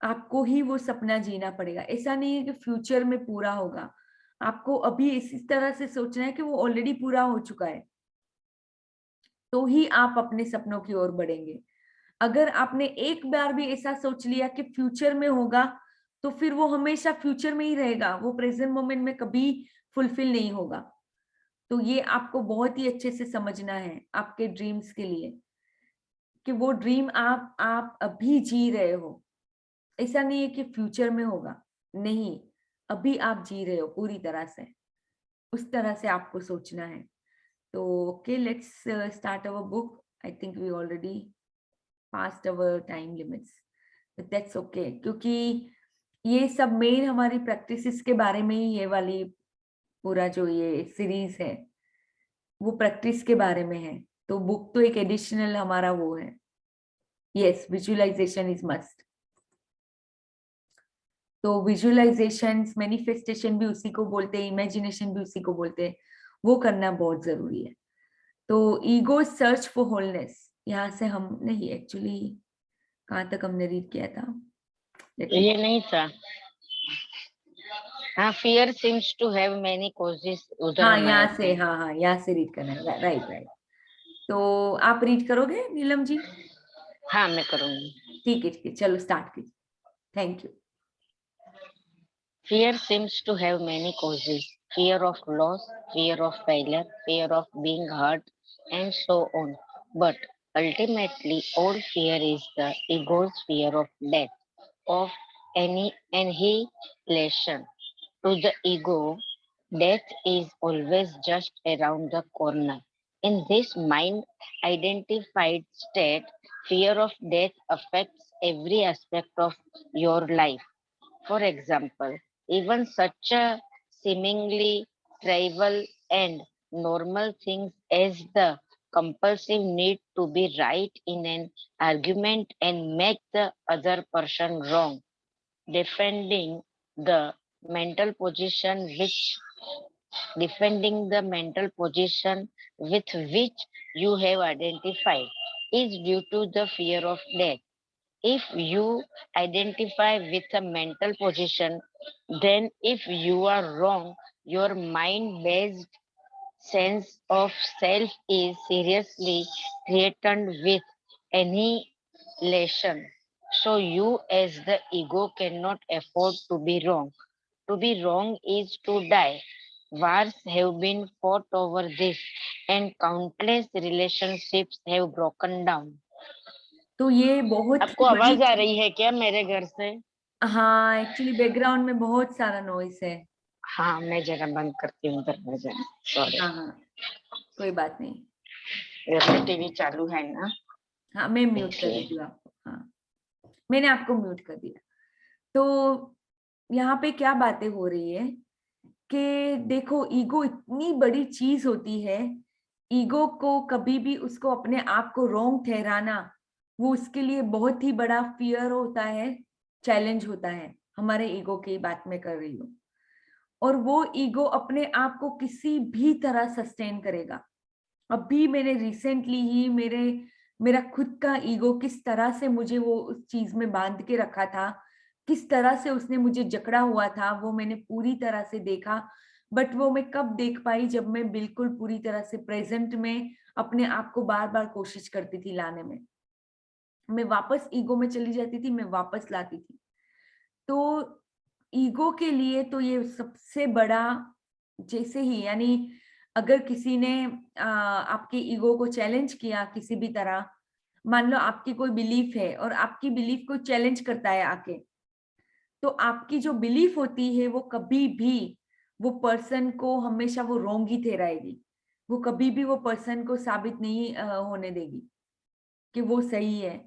आपको ही वो सपना जीना पड़ेगा, ऐसा नहीं है कि फ्यूचर में पूरा होगा। आपको अभी इसी तरह से सोचना है कि वो ऑलरेडी पूरा हो चुका है, तो ही आप अपने सपनों की ओर बढ़ेंगे। अगर आपने एक बार भी ऐसा सोच लिया कि फ्यूचर में होगा, तो फिर वो हमेशा फ्यूचर में ही रहेगा, वो प्रेजेंट मोमेंट में कभी फुलफिल नहीं होगा। तो ये आपको बहुत ही अच्छे से समझना है आपके ड्रीम्स के लिए, कि वो ड्रीम आप अभी जी रहे हो, ऐसा नहीं है कि फ्यूचर में होगा, नहीं, अभी आप जी रहे हो पूरी तरह से, उस तरह से आपको सोचना है। तो okay, let's start our book. I think we already past our time limits, but that's okay, क्योंकि ये सब मेन हमारी प्रैक्टिसेस के बारे में ही, ये वाली पूरा जो ये सीरीज है वो प्रैक्टिस के बारे में है। तो बुक तो एक एडिशनल हमारा वो है। Yes, visualisation is must. तो विजुअलाइजेशन, मैनिफेस्टेशन भी उसी को बोलते हैं, इमेजिनेशन भी उसी को बोलते हैं, वो करना बहुत जरूरी है। तो ईगो सर्च फॉर होलनेस, यहाँ से हम नहीं, एक्चुअली कहाँ तक हमने रीड किया था, ये नहीं था। हाँ, fear seems to have many causes, उधर हाँ हम यहाँ आए से, थे। हाँ हाँ यहाँ से रीड करना है, राइट राइट। तो आप रीड करोगे नीलम जी? हाँ, मैं करूंगी। ठीक है, चलो स्टार्ट कीजिए। Thank you. Fear seems to have many causes: fear of loss, fear of failure, fear of being hurt, and so on. But ultimately, all fear is the ego's fear of death, of any annihilation. To the ego, death is always just around the corner. In this mind identified state, fear of death affects every aspect of your life. For example, even such a seemingly trivial and normal things as the compulsive need to be right in an argument and make the other person wrong, defending the mental position which defending the mental position with which you have identified is due to the fear of death. If you identify with a mental position, then if you are wrong, your mind based sense of self is seriously threatened with annihilation. So, you as the ego cannot afford to be wrong. To be wrong is to die. Wars have been fought over this, and countless relationships have broken down. तो ये बहुत आपको ही बड़ी, आवाज आ रही है क्या मेरे घर से? हाँ एक्चुअली बैकग्राउंड में बहुत सारा नॉइस है। हाँ, मैं जरा बंद करती हूँ दरवाजा। सॉरी, हाँ हाँ कोई बात नहीं, वैसे टीवी चालू है ना। हाँ मैं म्यूट कर देती हूँ आपको, हाँ मैंने आपको म्यूट कर दिया। तो यहाँ पे क्या बातें हो रही है कि देखो ईगो इतनी बड़ी चीज होती है, ईगो को कभी भी उसको अपने आप को रॉन्ग ठहराना, वो उसके लिए बहुत ही बड़ा फियर होता है, चैलेंज होता है। हमारे ईगो की बात मैं कर रही हूँ, और वो ईगो अपने आप को किसी भी तरह सस्टेन करेगा। अभी मैंने रिसेंटली ही मेरा खुद का ईगो किस तरह से मुझे वो उस चीज में बांध के रखा था, किस तरह से उसने मुझे जकड़ा हुआ था, वो मैंने पूरी तरह से देखा। बट वो मैं कब देख पाई, जब मैं बिल्कुल पूरी तरह से प्रेजेंट में अपने आप को बार बार कोशिश करती थी लाने में। मैं वापस ईगो में चली जाती थी, मैं वापस लाती थी। तो ईगो के लिए तो ये सबसे बड़ा, जैसे ही यानी अगर किसी ने आपके ईगो को चैलेंज किया किसी भी तरह, मान लो आपकी कोई बिलीफ है और आपकी बिलीफ को चैलेंज करता है आके, तो आपकी जो बिलीफ होती है वो कभी भी वो पर्सन को हमेशा वो रोंग ही ठहराएगी। वो कभी भी वो पर्सन को साबित नहीं होने देगी कि वो सही है,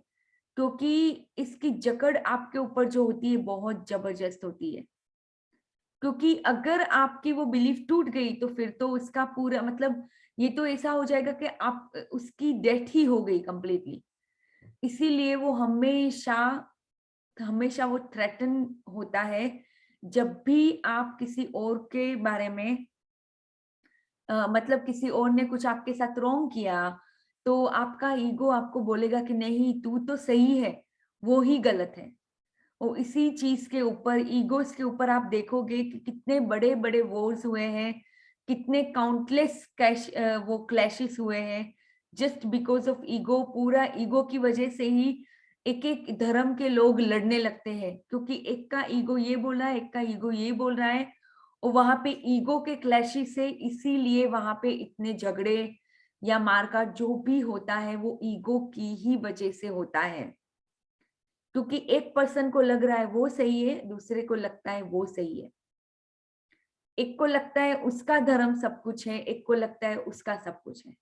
क्योंकि इसकी जकड़ आपके ऊपर जो होती है बहुत जबरदस्त होती है। क्योंकि अगर आपकी वो बिलीफ टूट गई तो फिर तो उसका पूरा मतलब ये तो ऐसा हो जाएगा कि आप उसकी डेथ ही हो गई कंप्लीटली। इसीलिए वो हमेशा हमेशा वो थ्रेटन होता है। जब भी आप किसी और के बारे में मतलब किसी और ने कुछ आपके साथ रॉन्ग किया, तो आपका ईगो आपको बोलेगा कि नहीं तू तो सही है, वो ही गलत है। और इसी चीज के ऊपर, ईगोस के ऊपर आप देखोगे कि कितने बड़े बड़े वॉर्स हुए हैं, कितने काउंटलेस वो क्लैशेस हुए हैं, जस्ट बिकॉज ऑफ ईगो। पूरा ईगो की वजह से ही एक एक धर्म के लोग लड़ने लगते हैं, क्योंकि एक का ईगो ये बोल रहा है, एक का ईगो ये बोल रहा है, और वहां पे ईगो के क्लैशेस से इसीलिए वहां पे इतने झगड़े या मारकाट जो भी होता है वो ईगो की ही वजह से होता है। क्योंकि एक पर्सन को लग रहा है वो सही है, दूसरे को लगता है वो सही है। एक को लगता है उसका धर्म सब कुछ है, एक को लगता है उसका सब कुछ है।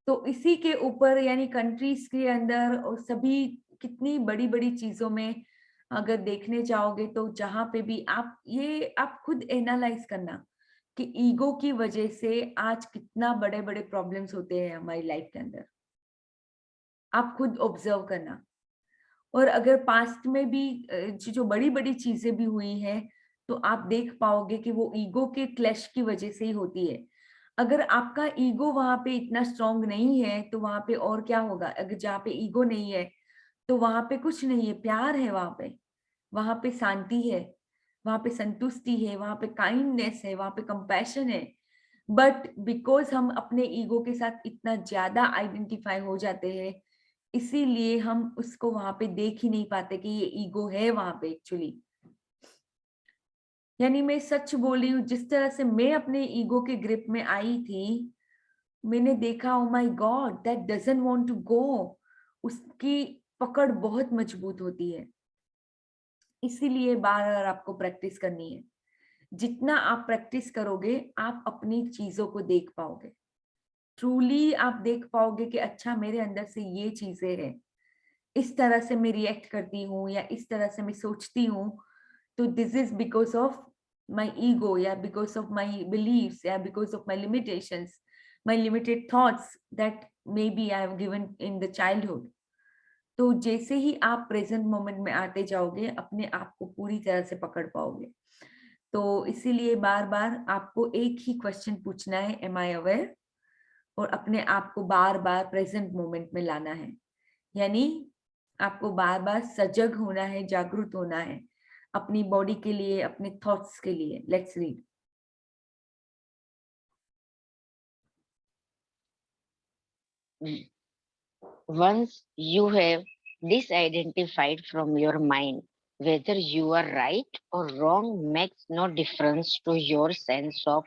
तो इसी के ऊपर यानी कंट्रीज के अंदर और सभी कितनी बड़ी बड़ी चीजों में अगर देखने जाओगे, तो जहां पे भी आप खुद एनालाइज करना कि ईगो की वजह से आज कितना बड़े बड़े प्रॉब्लम्स होते हैं हमारी लाइफ के अंदर। आप खुद ऑब्जर्व करना। और अगर पास्ट में भी जो बड़ी बड़ी चीजें भी हुई हैं, तो आप देख पाओगे कि वो ईगो के क्लैश की वजह से ही होती है। अगर आपका ईगो वहां पे इतना स्ट्रांग नहीं है तो वहां पे और क्या होगा? अगर जहाँ पे ईगो नहीं है तो वहां पे कुछ नहीं है, प्यार है वहां पे शांति है, वहां पे संतुष्टि है, वहां पे काइंडनेस है, वहां पे कंपैशन है। बट बिकॉज हम अपने ईगो के साथ इतना ज्यादा आइडेंटिफाई हो जाते हैं, इसीलिए हम उसको वहां पे देख ही नहीं पाते कि ये ईगो है वहां पे एक्चुअली। यानी मैं सच बोल रही हूँ, जिस तरह से मैं अपने ईगो के ग्रिप में आई थी, मैंने देखा oh my god that doesn't want to go. उसकी पकड़ बहुत मजबूत होती है। इसीलिए बार बार आपको प्रैक्टिस करनी है। जितना आप प्रैक्टिस करोगे आप अपनी चीजों को देख पाओगे, ट्रूली आप देख पाओगे कि अच्छा मेरे अंदर से ये चीजें हैं, इस तरह से मैं रिएक्ट करती हूँ या इस तरह से मैं सोचती हूँ, तो this is because of my ego या बिकॉज ऑफ माई बिलीव्स या because of my limitations, my limited thoughts that may be I have given in the childhood. तो जैसे ही आप प्रेजेंट मोमेंट में आते जाओगे अपने आप को पूरी तरह से पकड़ पाओगे। तो इसीलिए बार बार आपको एक ही क्वेश्चन पूछना है, एम आई अवेयर, और अपने आप को बार बार प्रेजेंट मोमेंट में लाना है। यानी आपको बार बार सजग होना है, जागरूक होना है अपनी बॉडी के लिए, अपने थॉट्स के लिए। Let's read. Once you have disidentified from your mind whether you are right or wrong makes no difference to your sense of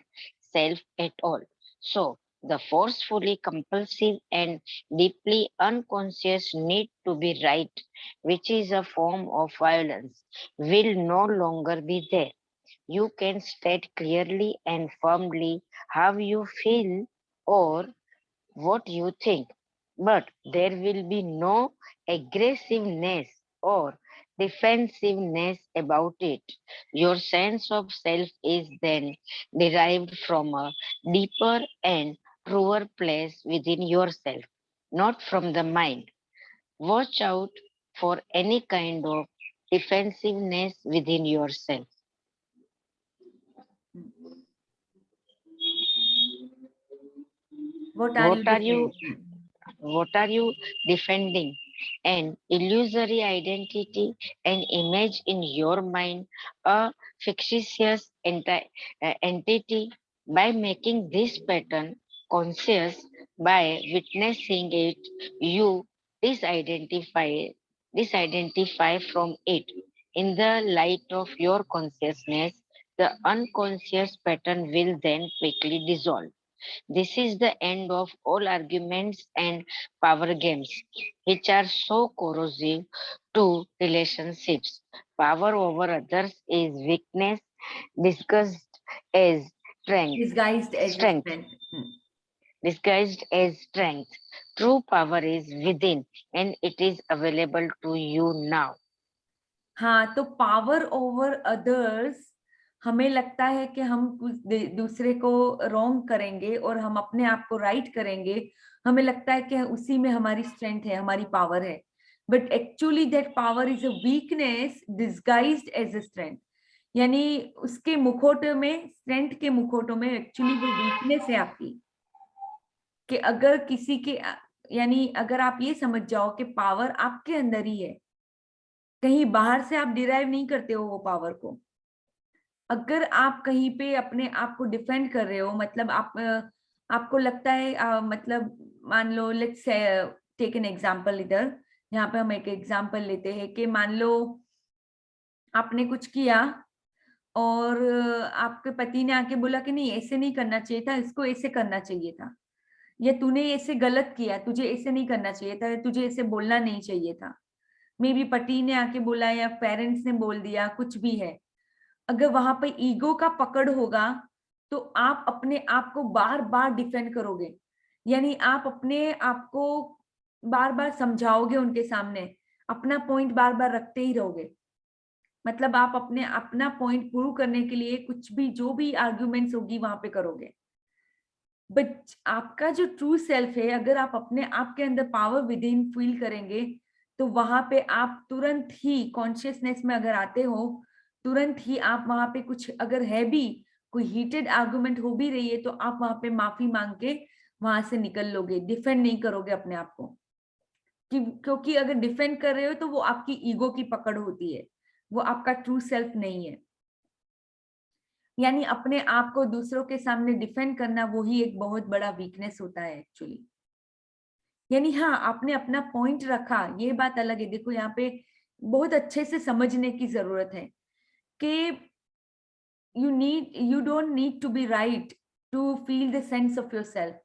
self at all. So, the forcefully compulsive and deeply unconscious need to be right, which is a form of violence, will no longer be there. You can state clearly and firmly how you feel or what you think, but there will be no aggressiveness or defensiveness about it. Your sense of self is then derived from a deeper and truer place within yourself, not from the mind. Watch out for any kind of defensiveness within yourself. What are you What are you defending? What are you defending? An illusory identity, an image in your mind, a fictitious entity. By making this pattern conscious, by witnessing it, you disidentify, disidentify from it. In the light of your consciousness, the unconscious pattern will then quickly dissolve. This is the end of all arguments and power games, which are so corrosive to relationships. Power over others is weakness disguised as strength. Disguised as a Strength strength. disguised as strength. True power is within, and it is available to you now. हाँ, तो पावर ओवर अदर्स, हमें लगता है कि हम दूसरे को रॉन्ग करेंगे और हम अपने आप को राइट करेंगे, हमें लगता है कि उसी में हमारी स्ट्रेंथ है, हमारी पावर है, but actually that power is a weakness disguised as a strength. यानी उसके मुखौटे में, स्ट्रेंथ के मुखौटों में एक्चुअली वो वीकनेस है आपकी। कि अगर किसी के, यानी अगर आप ये समझ जाओ कि पावर आपके अंदर ही है, कहीं बाहर से आप डिराइव नहीं करते हो वो पावर को। अगर आप कहीं पे अपने आप को डिफेंड कर रहे हो, मतलब आपको लगता है, मतलब मान लो, लेट्स टेक एन एग्जांपल, इधर यहाँ पे हम एक एग्जांपल लेते हैं कि मान लो आपने कुछ किया और आपके पति ने आके बोला कि नहीं ऐसे नहीं करना चाहिए था, इसको ऐसे करना चाहिए था, या तूने ऐसे गलत किया, तुझे ऐसे नहीं करना चाहिए था, तुझे ऐसे बोलना नहीं चाहिए था। मे बी पति ने आके बोला या पेरेंट्स ने बोल दिया, कुछ भी है। अगर वहां पे ईगो का पकड़ होगा तो आप अपने आप को बार बार डिफेंड करोगे, यानी आप अपने आप को बार बार समझाओगे उनके सामने, अपना पॉइंट बार बार रखते ही रहोगे। मतलब आप अपना पॉइंट प्रूव करने के लिए कुछ भी, जो भी आर्ग्यूमेंट्स होगी वहां पे करोगे। बट आपका जो ट्रू सेल्फ है, अगर आप अपने आप के अंदर पावर विद इन फील करेंगे, तो वहां पे आप तुरंत ही कॉन्शियसनेस में अगर आते हो, तुरंत ही आप वहां पे कुछ अगर है भी, कोई हीटेड आर्गुमेंट हो भी रही है, तो आप वहां पे माफी मांग के वहां से निकल लोगे, डिफेंड नहीं करोगे अपने आप को। क्योंकि अगर डिफेंड कर रहे हो तो वो आपकी ईगो की पकड़ होती है, वो आपका ट्रू सेल्फ नहीं है। यानी अपने आप को दूसरों के सामने डिफेंड करना वही एक बहुत बड़ा वीकनेस होता है एक्चुअली। यानी हाँ, आपने अपना पॉइंट रखा, ये बात अलग है। देखो यहाँ पे बहुत अच्छे से समझने की जरूरत है कि you don't need to be right to feel the sense of yourself।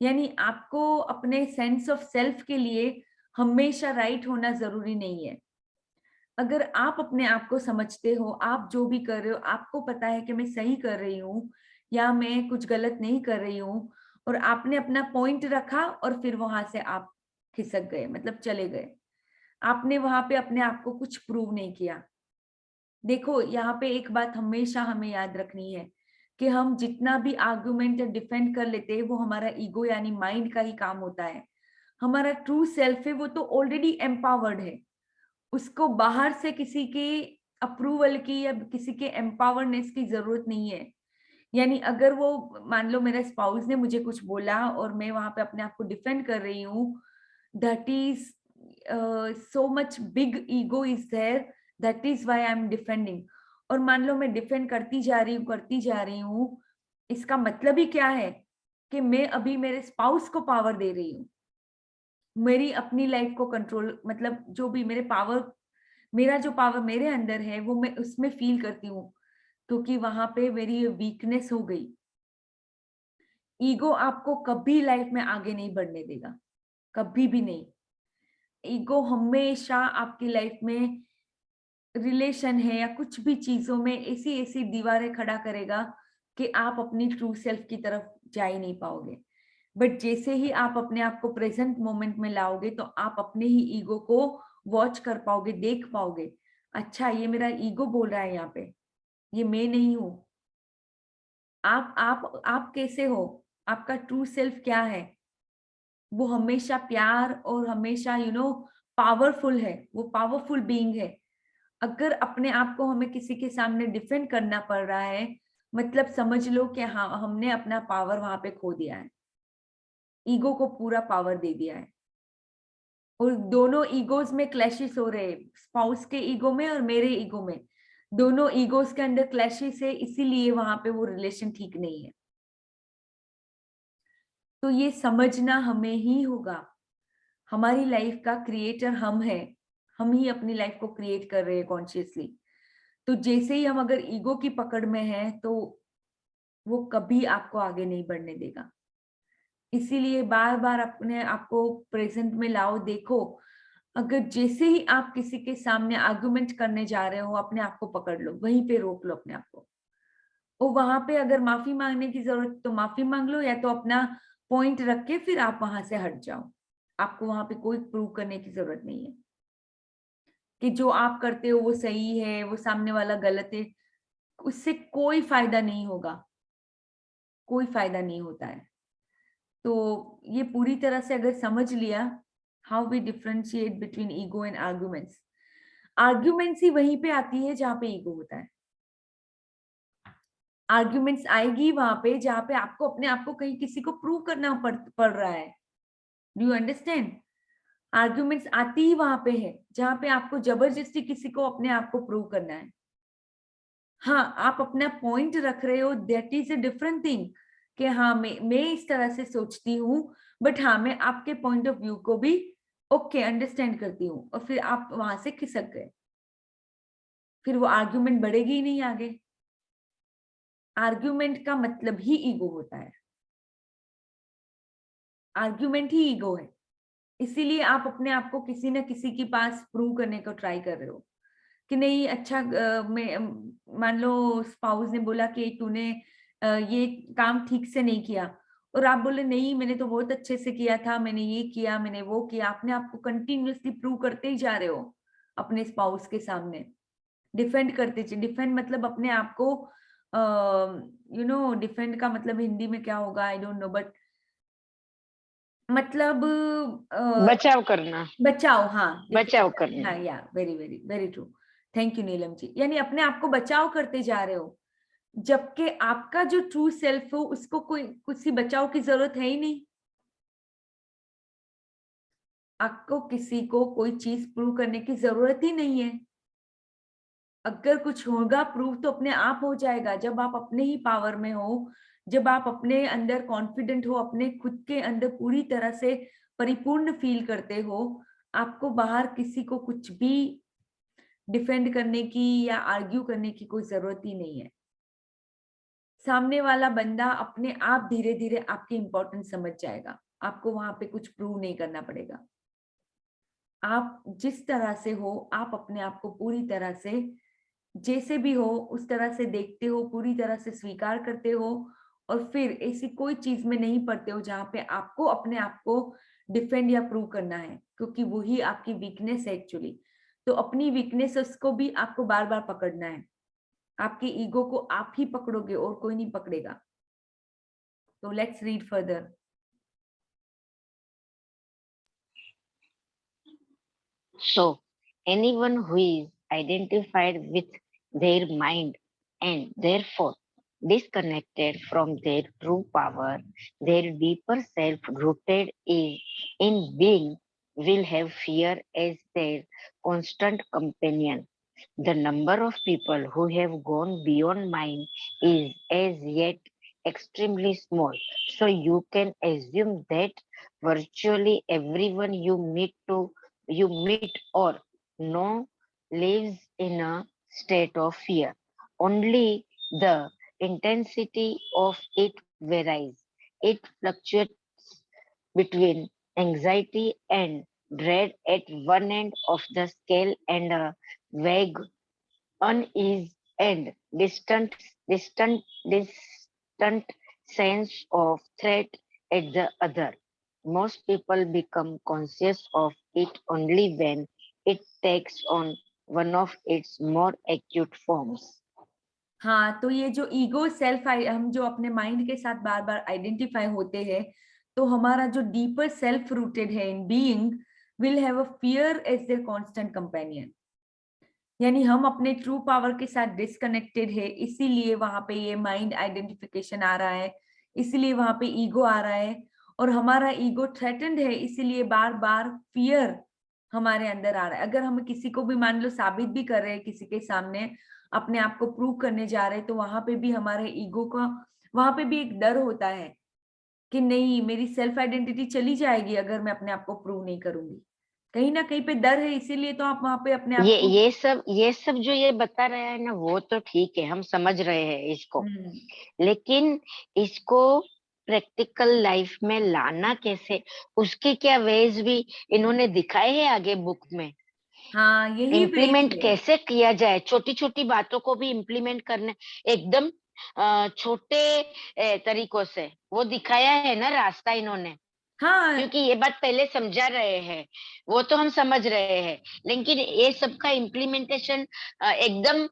यानी आपको अपने सेंस ऑफ सेल्फ के लिए हमेशा राइट होना जरूरी नहीं है। अगर आप अपने आप को समझते हो, आप जो भी कर रहे हो आपको पता है कि मैं सही कर रही हूँ या मैं कुछ गलत नहीं कर रही हूँ, और आपने अपना पॉइंट रखा और फिर वहां से आप खिसक गए, मतलब चले गए, आपने वहां पे अपने आप को कुछ प्रूव नहीं किया। देखो यहाँ पे एक बात हमेशा हमें याद रखनी है कि हम जितना भी आर्गुमेंट डिफेंड कर लेते हैं वो हमारा ईगो यानी माइंड का ही काम होता है। हमारा ट्रू सेल्फ है वो तो ऑलरेडी एम्पावर्ड है, उसको बाहर से किसी के अप्रूवल की या किसी के एम्पावरनेस की जरूरत नहीं है। यानी अगर वो, मान लो मेरा स्पाउस ने मुझे कुछ बोला और मैं वहां पे अपने आप को डिफेंड कर रही हूँ, that is so much big ego is there, that is why I am defending. और मान लो मैं डिफेंड करती जा रही हूँ, इसका मतलब ही क्या है कि मैं अभी मेरे स्पाउस को पावर दे रही हूँ, मेरी अपनी लाइफ को कंट्रोल, मतलब जो भी मेरे पावर, मेरा जो पावर मेरे अंदर है वो मैं उसमें फील करती हूँ, क्योंकि वहां पे मेरी वीकनेस हो गई। ईगो आपको कभी लाइफ में आगे नहीं बढ़ने देगा, कभी भी नहीं। ईगो हमेशा आपकी लाइफ में, रिलेशन है या कुछ भी चीजों में ऐसी ऐसी दीवारें खड़ा करेगा कि आप अपनी ट्रू सेल्फ की तरफ जा ही नहीं पाओगे। बट जैसे ही आप अपने आप को प्रेजेंट मोमेंट में लाओगे तो आप अपने ही ईगो को वॉच कर पाओगे, देख पाओगे, अच्छा ये मेरा ईगो बोल रहा है यहाँ पे, ये मैं नहीं हूं। आप कैसे हो, आपका ट्रू सेल्फ क्या है, वो हमेशा प्यार और हमेशा पावरफुल है, वो पावरफुल बीइंग है। अगर अपने आप को हमें किसी के सामने डिफेंड करना पड़ रहा है, मतलब समझ लो कि हाँ हमने अपना पावर वहां पे खो दिया है, ईगो को पूरा पावर दे दिया है। और दोनों ईगोज में क्लैशेस हो रहे हैं, स्पाउस के ईगो में और मेरे ईगो में, दोनों ईगोज के अंदर क्लैशेस है, इसीलिए वहां पे वो रिलेशन ठीक नहीं है। तो ये समझना हमें ही होगा, हमारी लाइफ का क्रिएटर हम है, हम ही अपनी लाइफ को क्रिएट कर रहे हैं कॉन्शियसली। तो जैसे ही हम अगर ईगो की पकड़ में हैं तो वो कभी आपको आगे नहीं बढ़ने देगा। इसीलिए बार बार अपने आपको प्रेजेंट में लाओ, देखो अगर जैसे ही आप किसी के सामने आर्गुमेंट करने जा रहे हो, अपने आप को पकड़ लो, वहीं पे रोक लो अपने आप को, और वहां पे अगर माफी मांगने की जरूरत तो माफी मांग लो, या तो अपना पॉइंट रख के फिर आप वहां से हट जाओ। आपको वहां पे कोई प्रूव करने की जरूरत नहीं है कि जो आप करते हो वो सही है, वो सामने वाला गलत है, उससे कोई फायदा नहीं होगा, कोई फायदा नहीं होता है। तो ये पूरी तरह से अगर समझ लिया, how we differentiate between ego and arguments. Arguments ही वहीं पे आती है जहां पे ईगो होता है। आर्ग्यूमेंट्स आएगी वहां पे जहां पे आपको अपने आप को कहीं किसी को प्रूव करना पड़ रहा है। Do you understand? आर्ग्यूमेंट्स आती ही वहां पे है जहां पे आपको जबरदस्ती किसी को अपने आप को प्रूव करना है। हाँ, आप अपना पॉइंट रख रहे हो, that is a different thing, कि हाँ मैं इस तरह से सोचती हूँ, बट हाँ मैं आपके पॉइंट ऑफ व्यू को भी ओके अंडरस्टैंड करती हूँ, और फिर आप वहां से खिसक गए, फिर वो आर्ग्यूमेंट बढ़ेगी ही नहीं आगे। आर्ग्यूमेंट का मतलब ही ईगो होता है, आर्ग्यूमेंट ही ईगो है। इसीलिए आप अपने आप को किसी न किसी के पास प्रूव करने को ट्राई कर रहे हो कि नहीं अच्छा, मैं मान लो स्पाउस ने बोला कि तूने ये काम ठीक से नहीं किया, और आप बोले नहीं मैंने तो बहुत अच्छे से किया था, मैंने ये किया, मैंने वो किया, अपने आप को कंटिन्यूअसली प्रूव करते ही जा रहे हो अपने स्पाउस के सामने, डिफेंड करते चाहिए। डिफेंड मतलब अपने आप को, डिफेंड का मतलब हिंदी में क्या होगा आई डोंट नो, बट मतलब बचाव करना, बचाओ, हाँ बचाव डिफेंड, करना। हाँ या very very very true, thank you Neelam ji. यानी अपने आप को बचाव करते जा रहे हो, जबकि आपका जो ट्रू सेल्फ हो उसको कोई किसी बचाव की जरूरत है ही नहीं। आपको किसी को कोई चीज प्रूव करने की जरूरत ही नहीं है। अगर कुछ होगा प्रूव तो अपने आप हो जाएगा, जब आप अपने ही पावर में हो, जब आप अपने अंदर कॉन्फिडेंट हो, अपने खुद के अंदर पूरी तरह से परिपूर्ण फील करते हो, आपको बाहर किसी को कुछ भी डिफेंड करने की या आर्ग्यू करने की कोई जरूरत ही नहीं है। सामने वाला बंदा अपने आप धीरे धीरे आपकी इंपॉर्टेंस समझ जाएगा, आपको वहां पे कुछ प्रूव नहीं करना पड़ेगा। आप जिस तरह से हो, आप अपने आप को पूरी तरह से जैसे भी हो उस तरह से देखते हो, पूरी तरह से स्वीकार करते हो, और फिर ऐसी कोई चीज में नहीं पड़ते हो जहां पे आपको अपने आप को डिफेंड या प्रूव करना है, क्योंकि वही आपकी वीकनेस है एक्चुअली। तो अपनी वीकनेस उसको भी आपको बार बार पकड़ना है। आपके ईगो को आप ही पकड़ोगे और कोई नहीं पकड़ेगा। तो let's read further. So, anyone who is identified with their mind and therefore disconnected from their true power, their deeper self rooted in being, will have fear as their constant companion. The number of people who have gone beyond mind is as yet extremely small. So you can assume that virtually everyone you meet or know lives in a state of fear. Only the intensity of it varies. It fluctuates between anxiety and dread at one end of the scale and a vague unease and distant sense of threat at the other. Most people become conscious of it only when it takes on one of its more acute forms. हाँ, तो ये जो ईगो सेल्फ, हम जो अपने माइंड के साथ बार बार आइडेंटिफाई होते हैं, तो हमारा जो डीपर सेल्फ रूटेड है in being will have a fear as their constant companion. यानी हम अपने ट्रू पावर के साथ डिस्कनेक्टेड है, इसीलिए वहां पे ये माइंड आइडेंटिफिकेशन आ रहा है, इसीलिए वहां पे ईगो आ रहा है, और हमारा ईगो थ्रेटेंड है, इसीलिए बार बार फियर हमारे अंदर आ रहा है। अगर हम किसी को भी मान लो साबित भी कर रहे हैं किसी के सामने, अपने आप को प्रूव करने जा रहे हैं, तो वहां पे भी हमारे ईगो का, वहां पे भी एक डर होता है कि नहीं, मेरी सेल्फ आइडेंटिटी चली जाएगी अगर मैं अपने आप को प्रूव नहीं करूंगी। कहीं ना कहीं पे डर है, इसीलिए तो आप वहां पे अपने आप को ये सब जो ये बता रहा है ना, वो तो ठीक है, हम समझ रहे हैं इसको, लेकिन इसको प्रैक्टिकल लाइफ में लाना कैसे, उसके क्या वेज भी इन्होंने दिखाए हैं आगे बुक में। हाँ, यही इम्प्लीमेंट है। कैसे किया जाए, छोटी छोटी बातों को भी इम्प्लीमेंट करने, एकदम छोटे तरीकों से वो दिखाया है ना रास्ता इन्होंने। हाँ, क्योंकि ये बात पहले समझा रहे हैं, वो तो हम समझ रहे हैं, लेकिन ये सबका इम्प्लीमेंटेशन एकदम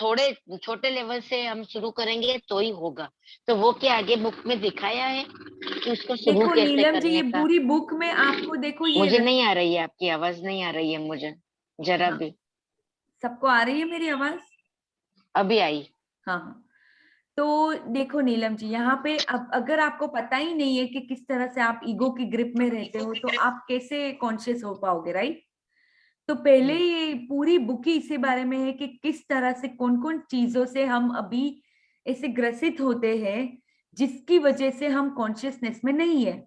थोड़े छोटे लेवल से हम शुरू करेंगे तो ही होगा। तो वो क्या आगे बुक में दिखाया है कि उसको शुरू देखो कैसे नीलम जी, ये करने का। पूरी बुक में आपको देखो ये मुझे नहीं आ रही है, आपकी आवाज नहीं आ रही है मुझे जरा हाँ, भी। सबको आ रही है मेरी आवाज? अभी आई। हाँ, तो देखो नीलम जी, यहाँ पे अब अगर आपको पता ही नहीं है कि किस तरह से आप ईगो की ग्रिप में रहते हो, तो आप कैसे कॉन्शियस हो पाओगे, राइट? तो पहले ये पूरी बुक ही इसी बारे में है कि किस तरह से, कौन कौन चीजों से हम अभी ऐसे ग्रसित होते हैं जिसकी वजह से हम कॉन्शियसनेस में नहीं है।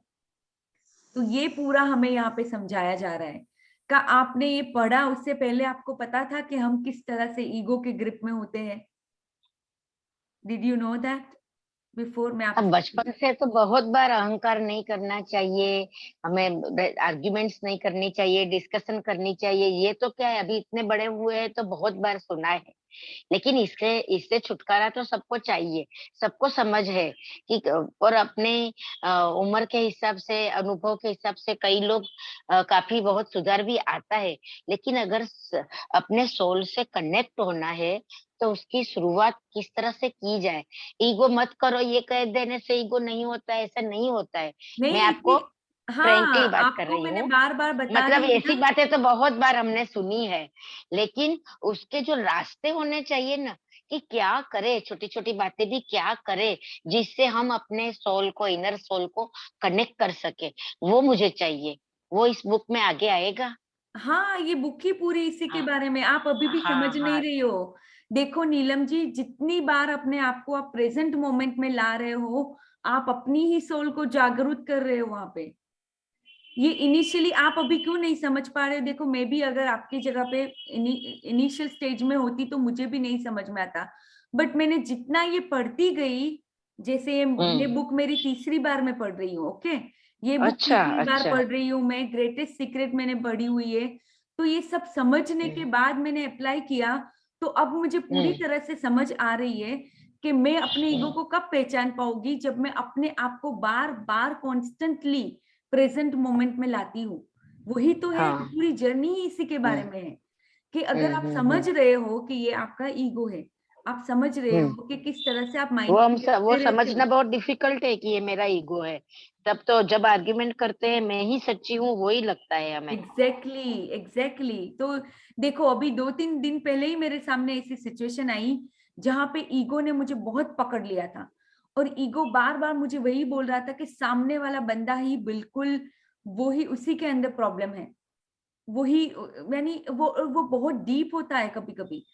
तो ये पूरा हमें यहाँ पे समझाया जा रहा है। का आपने ये पढ़ा, उससे पहले आपको पता था कि हम किस तरह से ईगो के ग्रिप में होते हैं? Did you know that before? मैं अब आपसे बचपन से तो बहुत बार अहंकार नहीं करना चाहिए, हमें आर्ग्यूमेंट्स नहीं करनी चाहिए, डिस्कशन करनी चाहिए, ये तो क्या है, अभी इतने बड़े हुए हैं तो बहुत बार सुना है। लेकिन इससे इससे छुटकारा तो सबको चाहिए, सबको समझ है कि, और अपने उम्र के हिसाब से, अनुभव के हिसाब से कई लोग काफी बहुत सुधार भी आता है। लेकिन अगर अपने सोल से कनेक्ट होना है तो उसकी शुरुआत किस तरह से की जाए। ईगो मत करो ये कह देने से ईगो नहीं होता है, ऐसा नहीं होता है। मैं नहीं आपको फ्रेंकली हाँ, बात कर आपको रही मैंने हूँ। बार बार बता मतलब रही हूँ ऐसी ना। बातें तो बहुत बार हमने सुनी है, लेकिन उसके जो रास्ते होने चाहिए ना, कि क्या करे, छोटी छोटी बातें भी क्या करे जिससे हम अपने सोल को, इनर सोल को कनेक्ट कर सके, वो मुझे चाहिए। वो इस बुक में आगे आएगा। हाँ, ये बुक ही पूरी इसी के हाँ बारे में, आप अभी भी हाँ समझ नहीं हाँ। रही हो। देखो नीलम जी, जितनी बार अपने आप को आप प्रेजेंट मोमेंट में ला रहे हो, आप अपनी ही सोल को जागरूक कर रहे हो वहां पे। ये इनिशियली आप अभी क्यों नहीं समझ पा रहे हो? देखो मैं भी अगर आपकी जगह पे इनिशियल स्टेज में होती तो मुझे भी नहीं समझ में आता, बट मैंने जितना ये पढ़ती गई, जैसे ये हम्म। बुक मेरी तीसरी बार में पढ़ रही हूँ, ओके, ये बुक अच्छा तीसरी बार अच्छा। पढ़ रही हूँ मैं, ग्रेटेस्ट सीक्रेट मैंने पढ़ी हुई है। तो ये सब समझने के बाद मैंने अप्लाई किया, तो अब मुझे पूरी तरह से समझ आ रही है कि मैं अपने ईगो को कब पहचान पाऊंगी, जब मैं अपने आप को बार बार कॉन्स्टेंटली प्रेजेंट मोमेंट में लाती हूँ। वही तो है, हाँ। पूरी जर्नी ही इसी के बारे में है कि अगर आप समझ हम्म। रहे हो कि ये आपका ईगो है, आप समझ रहे हम्म। हो कि किस तरह से आप माइंड को वो देखते रहते समझना हो। बहुत डिफिकल्ट है कि ये मेरा ईगो है। तब तो जब आर्ग्यूमेंट करते हैं मैं ही सच्ची हूँ, वो ही लगता है हमें। Exactly exactly. तो देखो, अभी 2-3 दिन पहले ही मेरे सामने ऐसी सिचुएशन आई जहां पे ईगो ने मुझे बहुत पकड़ लिया था, और ईगो बार बार मुझे वही बोल रहा था कि सामने वाला बंदा ही बिल्कुल, वो ही, उसी के अंदर प्रॉब्लम है, वही, यानी वो बहुत डीप होता है। कभी कभी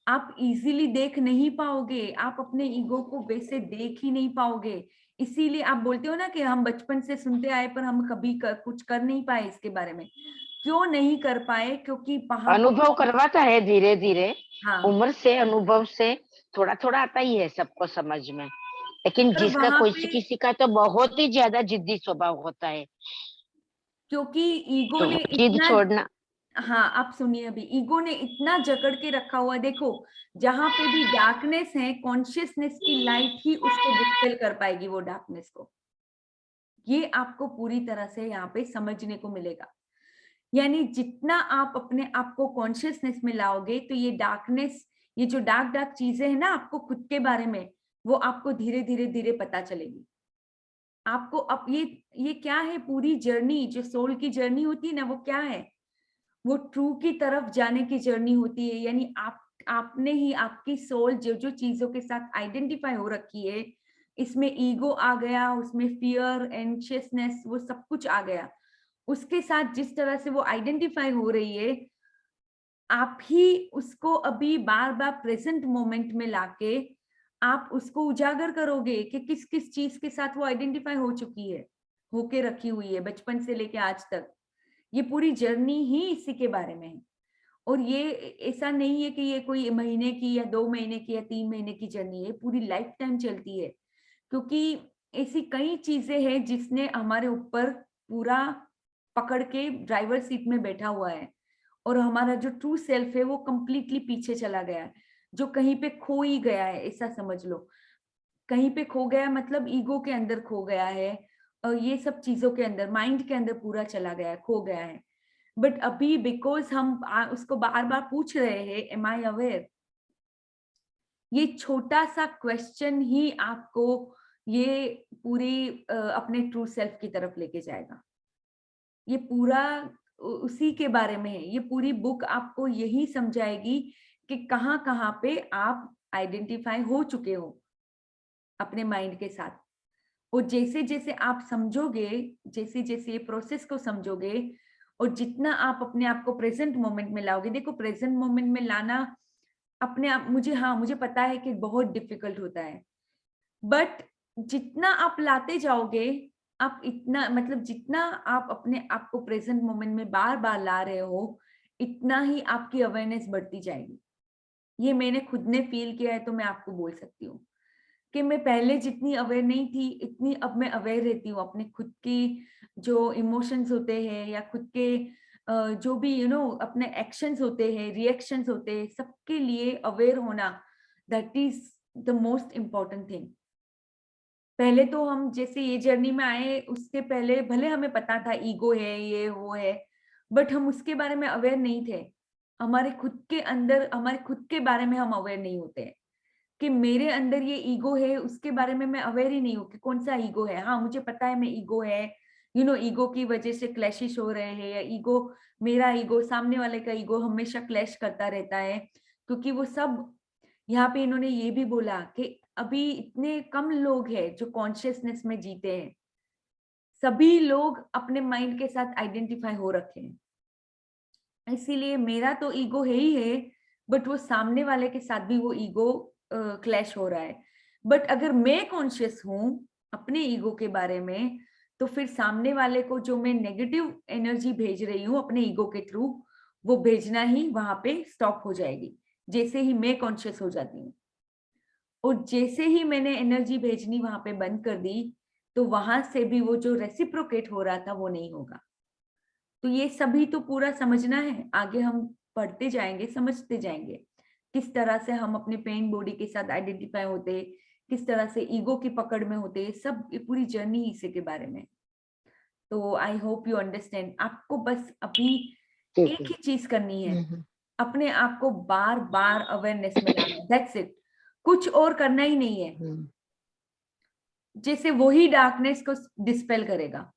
आप इजीली देख नहीं पाओगे, आप अपने ईगो को वैसे देख ही नहीं पाओगे। इसीलिए आप बोलते हो ना कि हम बचपन से सुनते आए पर हम कभी कुछ कर नहीं पाए इसके बारे में। क्यों नहीं कर पाए? क्योंकि वहां अनुभव पर, करवाता है धीरे धीरे, हाँ, उम्र से, अनुभव से थोड़ा थोड़ा आता ही है सबको समझ में। लेकिन पर जिसका वहां कोई पे, किसी का तो बहुत ही ज्यादा जिद्दी स्वभाव होता है, क्योंकि ईगो तो ने वो जिद इतना, छोड़ना। हाँ आप सुनिए, अभी ईगो ने इतना जकड़ के रखा हुआ, देखो, जहां पे भी डार्कनेस है, कॉन्शियसनेस की लाइट ही उसको डिस्पेल कर पाएगी, वो डार्कनेस को। ये आपको पूरी तरह से यहाँ पे समझने को मिलेगा। यानी जितना आप अपने आप को कॉन्शियसनेस में लाओगे, तो ये डार्कनेस, ये जो डार्क डार्क चीजें हैं ना आपको खुद के बारे में, वो आपको धीरे धीरे धीरे पता चलेगी। आपको अब ये क्या है, पूरी जर्नी, जो सोल की जर्नी होती है ना, वो क्या है? वो ट्रू की तरफ जाने की जर्नी होती है। यानी आपने ही, आपकी सोल जो जो चीजों के साथ आइडेंटिफाई हो रखी है, इसमें ईगो आ गया, उसमें फियर, एंशियसनेस, वो सब कुछ आ गया, उसके साथ जिस तरह से वो आइडेंटिफाई हो रही है, आप ही उसको अभी बार बार प्रेजेंट मोमेंट में लाके आप उसको उजागर करोगे कि किस किस चीज के साथ वो आइडेंटिफाई हो चुकी है, होके रखी हुई है बचपन से लेके आज तक। ये पूरी जर्नी ही इसी के बारे में है। और ये ऐसा नहीं है कि ये कोई महीने की या 2 महीने की या 3 महीने की जर्नी है, पूरी लाइफ टाइम चलती है। क्योंकि ऐसी कई चीजें हैं जिसने हमारे ऊपर पूरा पकड़ के ड्राइवर सीट में बैठा हुआ है, और हमारा जो ट्रू सेल्फ है वो कंप्लीटली पीछे चला गया है, जो कहीं पे खो ही गया है, ऐसा समझ लो। कहीं पे खो गया मतलब ईगो के अंदर खो गया है, और ये सब चीजों के अंदर, माइंड के अंदर पूरा चला गया है, खो गया है। बट अभी बिकॉज हम उसको बार बार पूछ रहे हैं, एम आई अवेयर, ये छोटा सा क्वेश्चन ही आपको ये पूरी अपने ट्रू सेल्फ की तरफ लेके जाएगा। ये पूरा उसी के बारे में है। ये पूरी बुक आपको यही समझाएगी कि कहाँ कहाँ पे आप आइडेंटिफाई हो चुके हो अपने माइंड के साथ। और जैसे जैसे आप समझोगे, जैसे जैसे ये प्रोसेस को समझोगे, और जितना आप अपने आप को प्रेजेंट मोमेंट में लाओगे, देखो प्रेजेंट मोमेंट में लाना अपने आप, मुझे, हाँ मुझे पता है कि बहुत डिफिकल्ट होता है, बट जितना आप लाते जाओगे, आप इतना, मतलब जितना आप अपने आप को प्रेजेंट मोमेंट में बार बार ला रहे हो, इतना ही आपकी अवेयरनेस बढ़ती जाएगी। ये मैंने खुद ने फील किया है, तो मैं आपको बोल सकती हूँ कि मैं पहले जितनी अवेयर नहीं थी, इतनी अब मैं अवेयर रहती हूँ अपने खुद की जो इमोशंस होते हैं, या खुद के जो भी अपने एक्शंस होते हैं, रिएक्शंस होते हैं, सबके लिए अवेयर होना, that is the most important thing. पहले तो हम जैसे ये जर्नी में आए, उसके पहले भले हमें पता था ईगो है, ये वो है, बट हम उसके बारे में अवेयर नहीं थे। हमारे खुद के अंदर, हमारे खुद के बारे में हम अवेयर नहीं होते हैं कि मेरे अंदर ये ईगो है, उसके बारे में मैं अवेयर ही नहीं हूँ कि कौन सा ईगो है। हाँ मुझे पता है मैं ईगो है, ईगो की वजह से क्लैशेस हो रहे हैं, या ईगो, मेरा ईगो, सामने वाले का ईगो हमेशा क्लैश करता रहता है, क्योंकि वो सब, यहाँ पे इन्होंने ये भी बोला कि अभी इतने कम लोग हैं जो कॉन्शियसनेस में जीते हैं, सभी लोग अपने माइंड के साथ आइडेंटिफाई हो रखे हैं। इसीलिए मेरा तो ईगो है ही है, बट वो सामने वाले के साथ भी वो ईगो क्लैश हो रहा है। बट अगर मैं कॉन्शियस हूँ अपने ईगो के बारे में, तो फिर सामने वाले को जो मैं नेगेटिव एनर्जी भेज रही हूँ अपने ईगो के थ्रू, वो भेजना ही वहां पे स्टॉप हो जाएगी, जैसे ही मैं कॉन्शियस हो जाती हूँ। और जैसे ही मैंने एनर्जी भेजनी वहां पे बंद कर दी, तो वहां से भी वो जो रेसिप्रोकेट हो रहा था वो नहीं होगा। तो ये सभी तो पूरा समझना है, आगे हम पढ़ते जाएंगे, समझते जाएंगे किस तरह से हम अपने पेन बॉडी के साथ आइडेंटिफाई होते, किस तरह से ईगो की पकड़ में होते, सब ये पूरी जर्नी इसी के बारे में। तो आई होप यू अंडरस्टैंड। आपको बस अभी ठीक एक है। ही चीज करनी है, हम्म, अपने आप को बार बार अवेयरनेस में लाना, दैट्स इट, कुछ और करना ही नहीं है। हम्म, जैसे वही डार्कनेस को डिस्पेल करेगा,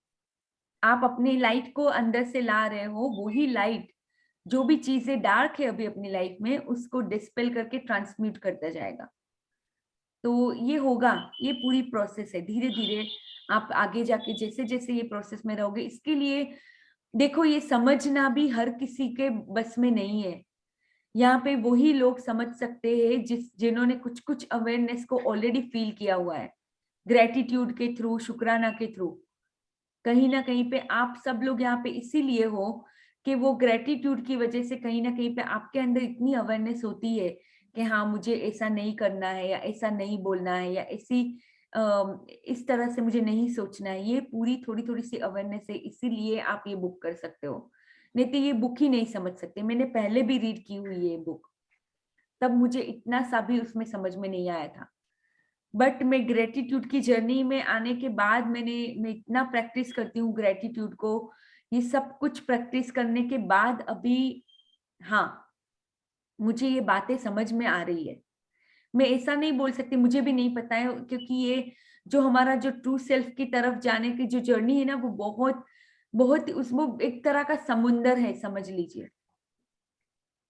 आप अपनी लाइट को अंदर से ला रहे हो, वही लाइट जो भी चीजें डार्क है अभी अपनी लाइफ में उसको डिस्पेल करके ट्रांसम्यूट करता जाएगा। तो ये होगा, ये पूरी प्रोसेस है, धीरे धीरे आप आगे जाके जैसे जैसे ये प्रोसेस में रहोगे। इसके लिए देखो, ये समझना भी हर किसी के बस में नहीं है। यहाँ पे वही लोग समझ सकते हैं जिन्होंने कुछ कुछ अवेयरनेस को ऑलरेडी फील किया हुआ है, ग्रेटिट्यूड के थ्रू, शुक्राना के थ्रू। कहीं ना कहीं पे आप सब लोग यहाँ पे इसीलिए हो कि वो ग्रेटिट्यूड की वजह से कहीं ना कहीं पे आपके अंदर इतनी अवेयरनेस होती है कि हाँ, मुझे ऐसा नहीं करना है, या ऐसा नहीं बोलना है, या ऐसी इस तरह से मुझे नहीं सोचना है। ये पूरी थोड़ी थोड़ी सी अवेयरनेस है, इसीलिए आप ये बुक कर सकते हो। नहीं तो ये बुक ही नहीं समझ सकते। मैंने पहले भी रीड की हुई है ये बुक, तब मुझे इतना सा भी उसमें समझ में नहीं आया था। बट मैं ग्रेटिट्यूड की जर्नी में आने के बाद मैं इतना प्रैक्टिस करती हूँ ग्रेटिट्यूड को, ये सब कुछ प्रैक्टिस करने के बाद अभी हाँ, मुझे ये बातें समझ में आ रही है। मैं ऐसा नहीं बोल सकती, मुझे भी नहीं पता है, क्योंकि ये जो हमारा जो ट्रू सेल्फ की तरफ जाने की जो जर्नी है ना, वो बहुत बहुत उसमें एक तरह का समुंदर है, समझ लीजिए।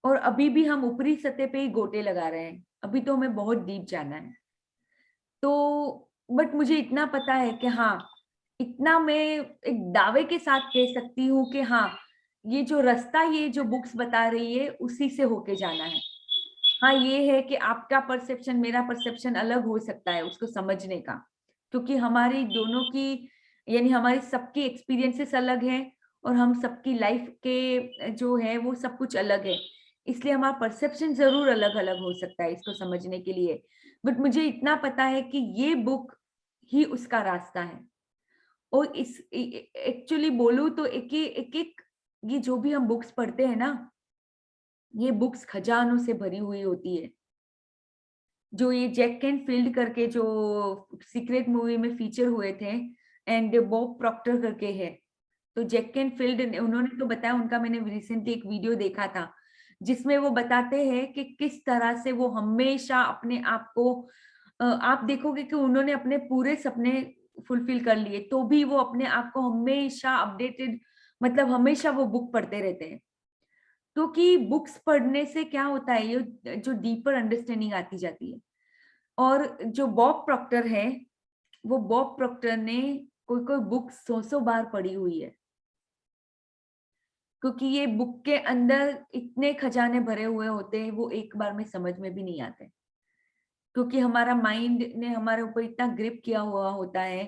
और अभी भी हम ऊपरी सतह पे ही गोते लगा रहे हैं, अभी तो हमें बहुत डीप जाना है। तो बट मुझे इतना पता है कि हाँ, इतना मैं एक दावे के साथ कह सकती हूँ कि हाँ, ये जो रास्ता, ये जो बुक्स बता रही है उसी से होके जाना है। हाँ, ये है कि आपका परसेप्शन, मेरा परसेप्शन अलग हो सकता है उसको समझने का, क्योंकि हमारी दोनों की, यानी हमारी सबकी एक्सपीरियंसेस अलग है, और हम सबकी लाइफ के जो है वो सब कुछ अलग है। इसलिए हमारा परसेप्शन जरूर अलग अलग हो सकता है इसको समझने के लिए। बट मुझे इतना पता है कि ये बुक ही उसका रास्ता है। और इस एक्चुअली बोलूं तो एक ये जो भी हम बुक्स पढ़ते हैं ना, ये बुक्स खजानों से भरी हुई होती है। जो ये जैक कैनफील्ड करके जो सीक्रेट मूवी में फीचर हुए थे, एंड बॉब प्रॉक्टर करके है, तो जैक कैनफील्ड उन्होंने तो बताया, उनका मैंने रिसेंटली एक वीडियो देखा था जिसमें वो बताते हैं कि किस तरह से वो हमेशा अपने आप को, आप देखोगे कि उन्होंने अपने पूरे सपने फुलफिल कर लिए, तो भी वो अपने आप को हमेशा अपडेटेड, मतलब हमेशा वो बुक पढ़ते रहते हैं। क्योंकि बुक्स पढ़ने से क्या होता है, ये जो डीपर अंडरस्टैंडिंग आती जाती है। और जो बॉब प्रॉक्टर है, वो बॉब प्रॉक्टर ने कोई कोई बुक 100 बार पढ़ी हुई है, क्योंकि ये बुक के अंदर इतने खजाने भरे हुए होते हैं, वो एक बार में समझ में भी नहीं आते, क्योंकि हमारा माइंड ने हमारे ऊपर इतना ग्रिप किया हुआ होता है।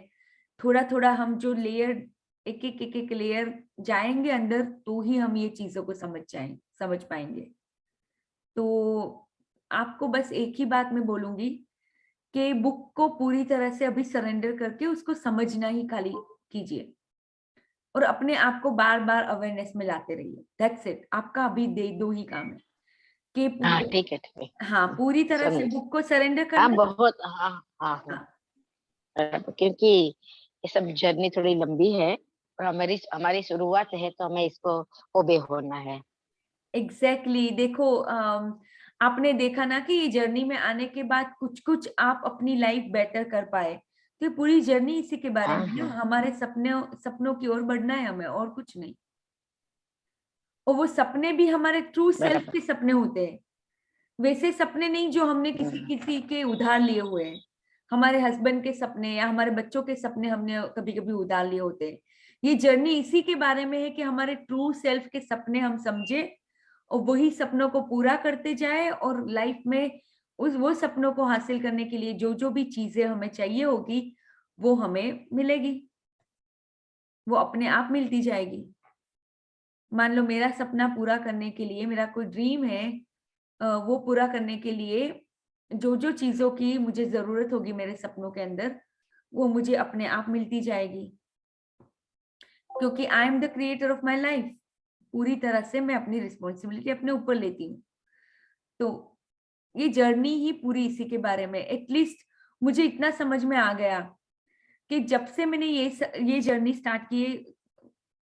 थोड़ा थोड़ा हम जो लेयर, एक एक लेयर जाएंगे अंदर, तो ही हम ये चीजों को समझ पाएंगे। तो आपको बस एक ही बात मैं बोलूंगी कि बुक को पूरी तरह से अभी सरेंडर करके उसको समझना ही खाली कीजिए, और अपने आप को बार बार अवेयरनेस में लाते रहिए। दैट्स इट, आपका अभी दो ही काम है कि हाँ ठीक है, ठीक है। हाँ, पूरी तरह से समझ। बुक को सरेंडर हाँ करना। बहुत, हाँ हाँ हाँ। हाँ, क्योंकि ये सब जर्नी थोड़ी लंबी है, और हमारी हमारी शुरुआत है, तो हमें इसको ओबे होना है। एग्जैक्टली देखो, आपने देखा ना कि ये जर्नी में आने के बाद कुछ कुछ आप अपनी लाइफ बेटर कर पाए, तो ये पूरी जर्नी इसी के बारे हाँ में है हाँ, ना, हमारे सपनों सपनों की ओर बढ़ना है हमें, और कुछ नहीं। और वो सपने भी हमारे ट्रू सेल्फ बराबर। के सपने होते हैं, वैसे सपने नहीं जो हमने किसी हम्म, किसी के उधार लिए हुए हैं। हमारे हस्बैंड के सपने या हमारे बच्चों के सपने हमने कभी कभी उधार लिए होते हैं। ये जर्नी इसी के बारे में है कि हमारे ट्रू सेल्फ के सपने हम समझे, और वही सपनों को पूरा करते जाए, और लाइफ में उस वो सपनों को हासिल करने के लिए जो जो भी चीजें हमें चाहिए होगी, वो हमें मिलेगी, वो अपने आप मिलती जाएगी। मान लो मेरा सपना पूरा करने के लिए, मेरा कोई ड्रीम है, वो पूरा करने के लिए जो जो चीजों की मुझे जरूरत होगी मेरे सपनों के अंदर, वो मुझे अपने आप मिलती जाएगी, क्योंकि I am the creator of my life. पूरी तरह से मैं अपनी रिस्पॉन्सिबिलिटी अपने ऊपर लेती हूँ। तो ये जर्नी ही पूरी इसी के बारे में। एटलीस्ट मुझे इतना समझ में आ गया कि जब से मैंने ये जर्नी स्टार्ट की,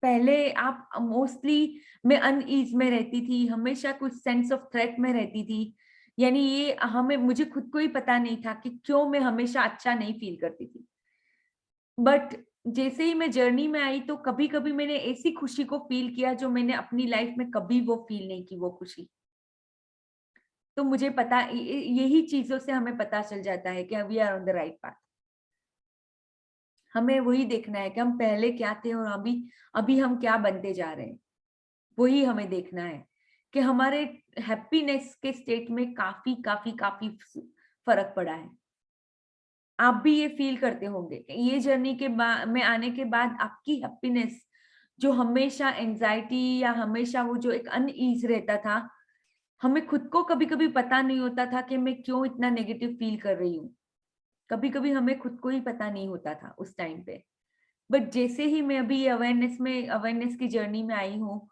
पहले आप मोस्टली मैं अनईज में रहती थी, हमेशा कुछ सेंस ऑफ थ्रेट में रहती थी। यानी ये मुझे खुद को ही पता नहीं था कि क्यों मैं हमेशा अच्छा नहीं फील करती थी। बट जैसे ही मैं जर्नी में आई तो कभी कभी मैंने ऐसी खुशी को फील किया जो मैंने अपनी लाइफ में कभी वो फील नहीं की, वो खुशी। तो मुझे पता, यही चीजों से हमें पता चल जाता है कि we are on the right path. हमें वही देखना है कि हम पहले क्या थे और अभी हम क्या बनते जा रहे हैं। वही हमें देखना है कि हमारे हैप्पीनेस के स्टेट में काफी काफी काफी फर्क पड़ा है। आप भी ये फील करते होंगे कि ये जर्नी के में आने के बाद आपकी हैप्पीनेस, जो हमेशा एंजाइटी या हमेशा वो जो एक अनईज रहता था, हमें खुद को कभी कभी पता नहीं होता था कि मैं क्यों इतना नेगेटिव फील कर रही हूँ। कभी कभी हमें खुद को ही पता नहीं होता था उस टाइम पे। बट जैसे ही मैं अभी अवेयरनेस की जर्नी में आई हूँ,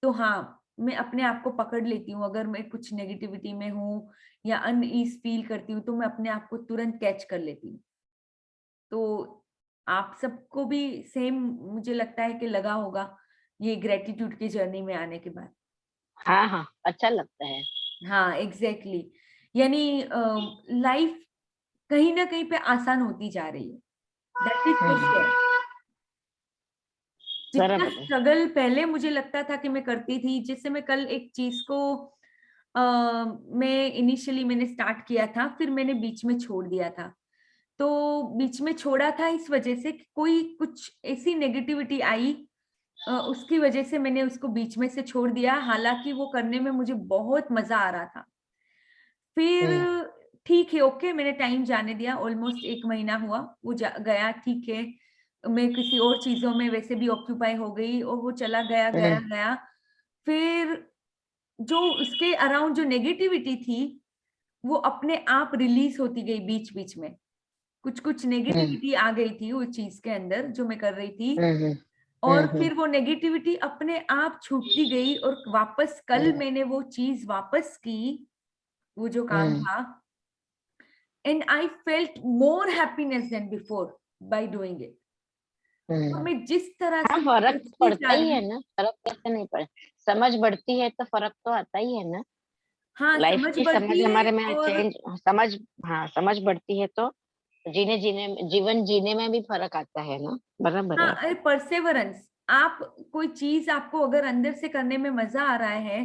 तो हाँ, मैं अपने आप को पकड़ लेती हूँ। अगर मैं कुछ नेगेटिविटी में हूँ या अनईज फील करती हूँ तो मैं अपने आप को तुरंत कैच कर लेती हूँ। तो आप सबको भी सेम मुझे लगता है कि लगा होगा ये ग्रेटिट्यूड की जर्नी में आने के बाद। हाँ हाँ, अच्छा लगता है। हाँ, एग्जैक्टली। यानी लाइफ कहीं ना कहीं पे आसान होती जा रही है, दैट इज फॉर श्योर। जितना बराबर है। स्ट्रगल पहले मुझे लगता था कि मैं करती थी, जैसे मैं कल एक चीज को मैं इनिशियली मैंने स्टार्ट किया था, फिर मैंने बीच में छोड़ दिया था। तो बीच में छोड़ा था इस वजह से कि कोई कुछ ऐसी नेगेटिविटी आई, उसकी वजह से मैंने उसको बीच में से छोड़ दिया। हालांकि वो करने में मुझे बहुत मजा आ रहा था। फिर ठीक है, ओके, मैंने टाइम जाने दिया। ऑलमोस्ट 1 महीना हुआ वो गया, ठीक है। मैं किसी और चीजों में वैसे भी ऑक्यूपाई हो गई और वो चला गया गया गया। फिर जो उसके अराउंड जो नेगेटिविटी थी, वो अपने आप रिलीज होती गई बीच बीच में। कुछ कुछ नेगेटिविटी आ गई थी उस चीज के अंदर जो मैं कर रही थी, और फिर वो नेगेटिविटी अपने आप छूटती गई। और वापस कल मैंने वो चीज वापस की, वो जो काम था, and I felt more happiness than before by doing it. तो मैं जिस तरह हाँ, से फर्क तो सोचती पड़ता जा ही रही है हूँ, ना, फर्क कैसे नहीं पड़े। समझ बढ़ती है तो फर्क तो आता ही है ना। हाँ, लाइफ समझ की समझ बढ़ती है। हमारे में और चेंज, समझ, हाँ समझ बढ़ती है तो जीवन जीने में भी फर्क आता है ना। बराबर है। हाँ, परसेवरेंस। आप कोई चीज आपको अगर अंदर से करने में मजा आ रहा है,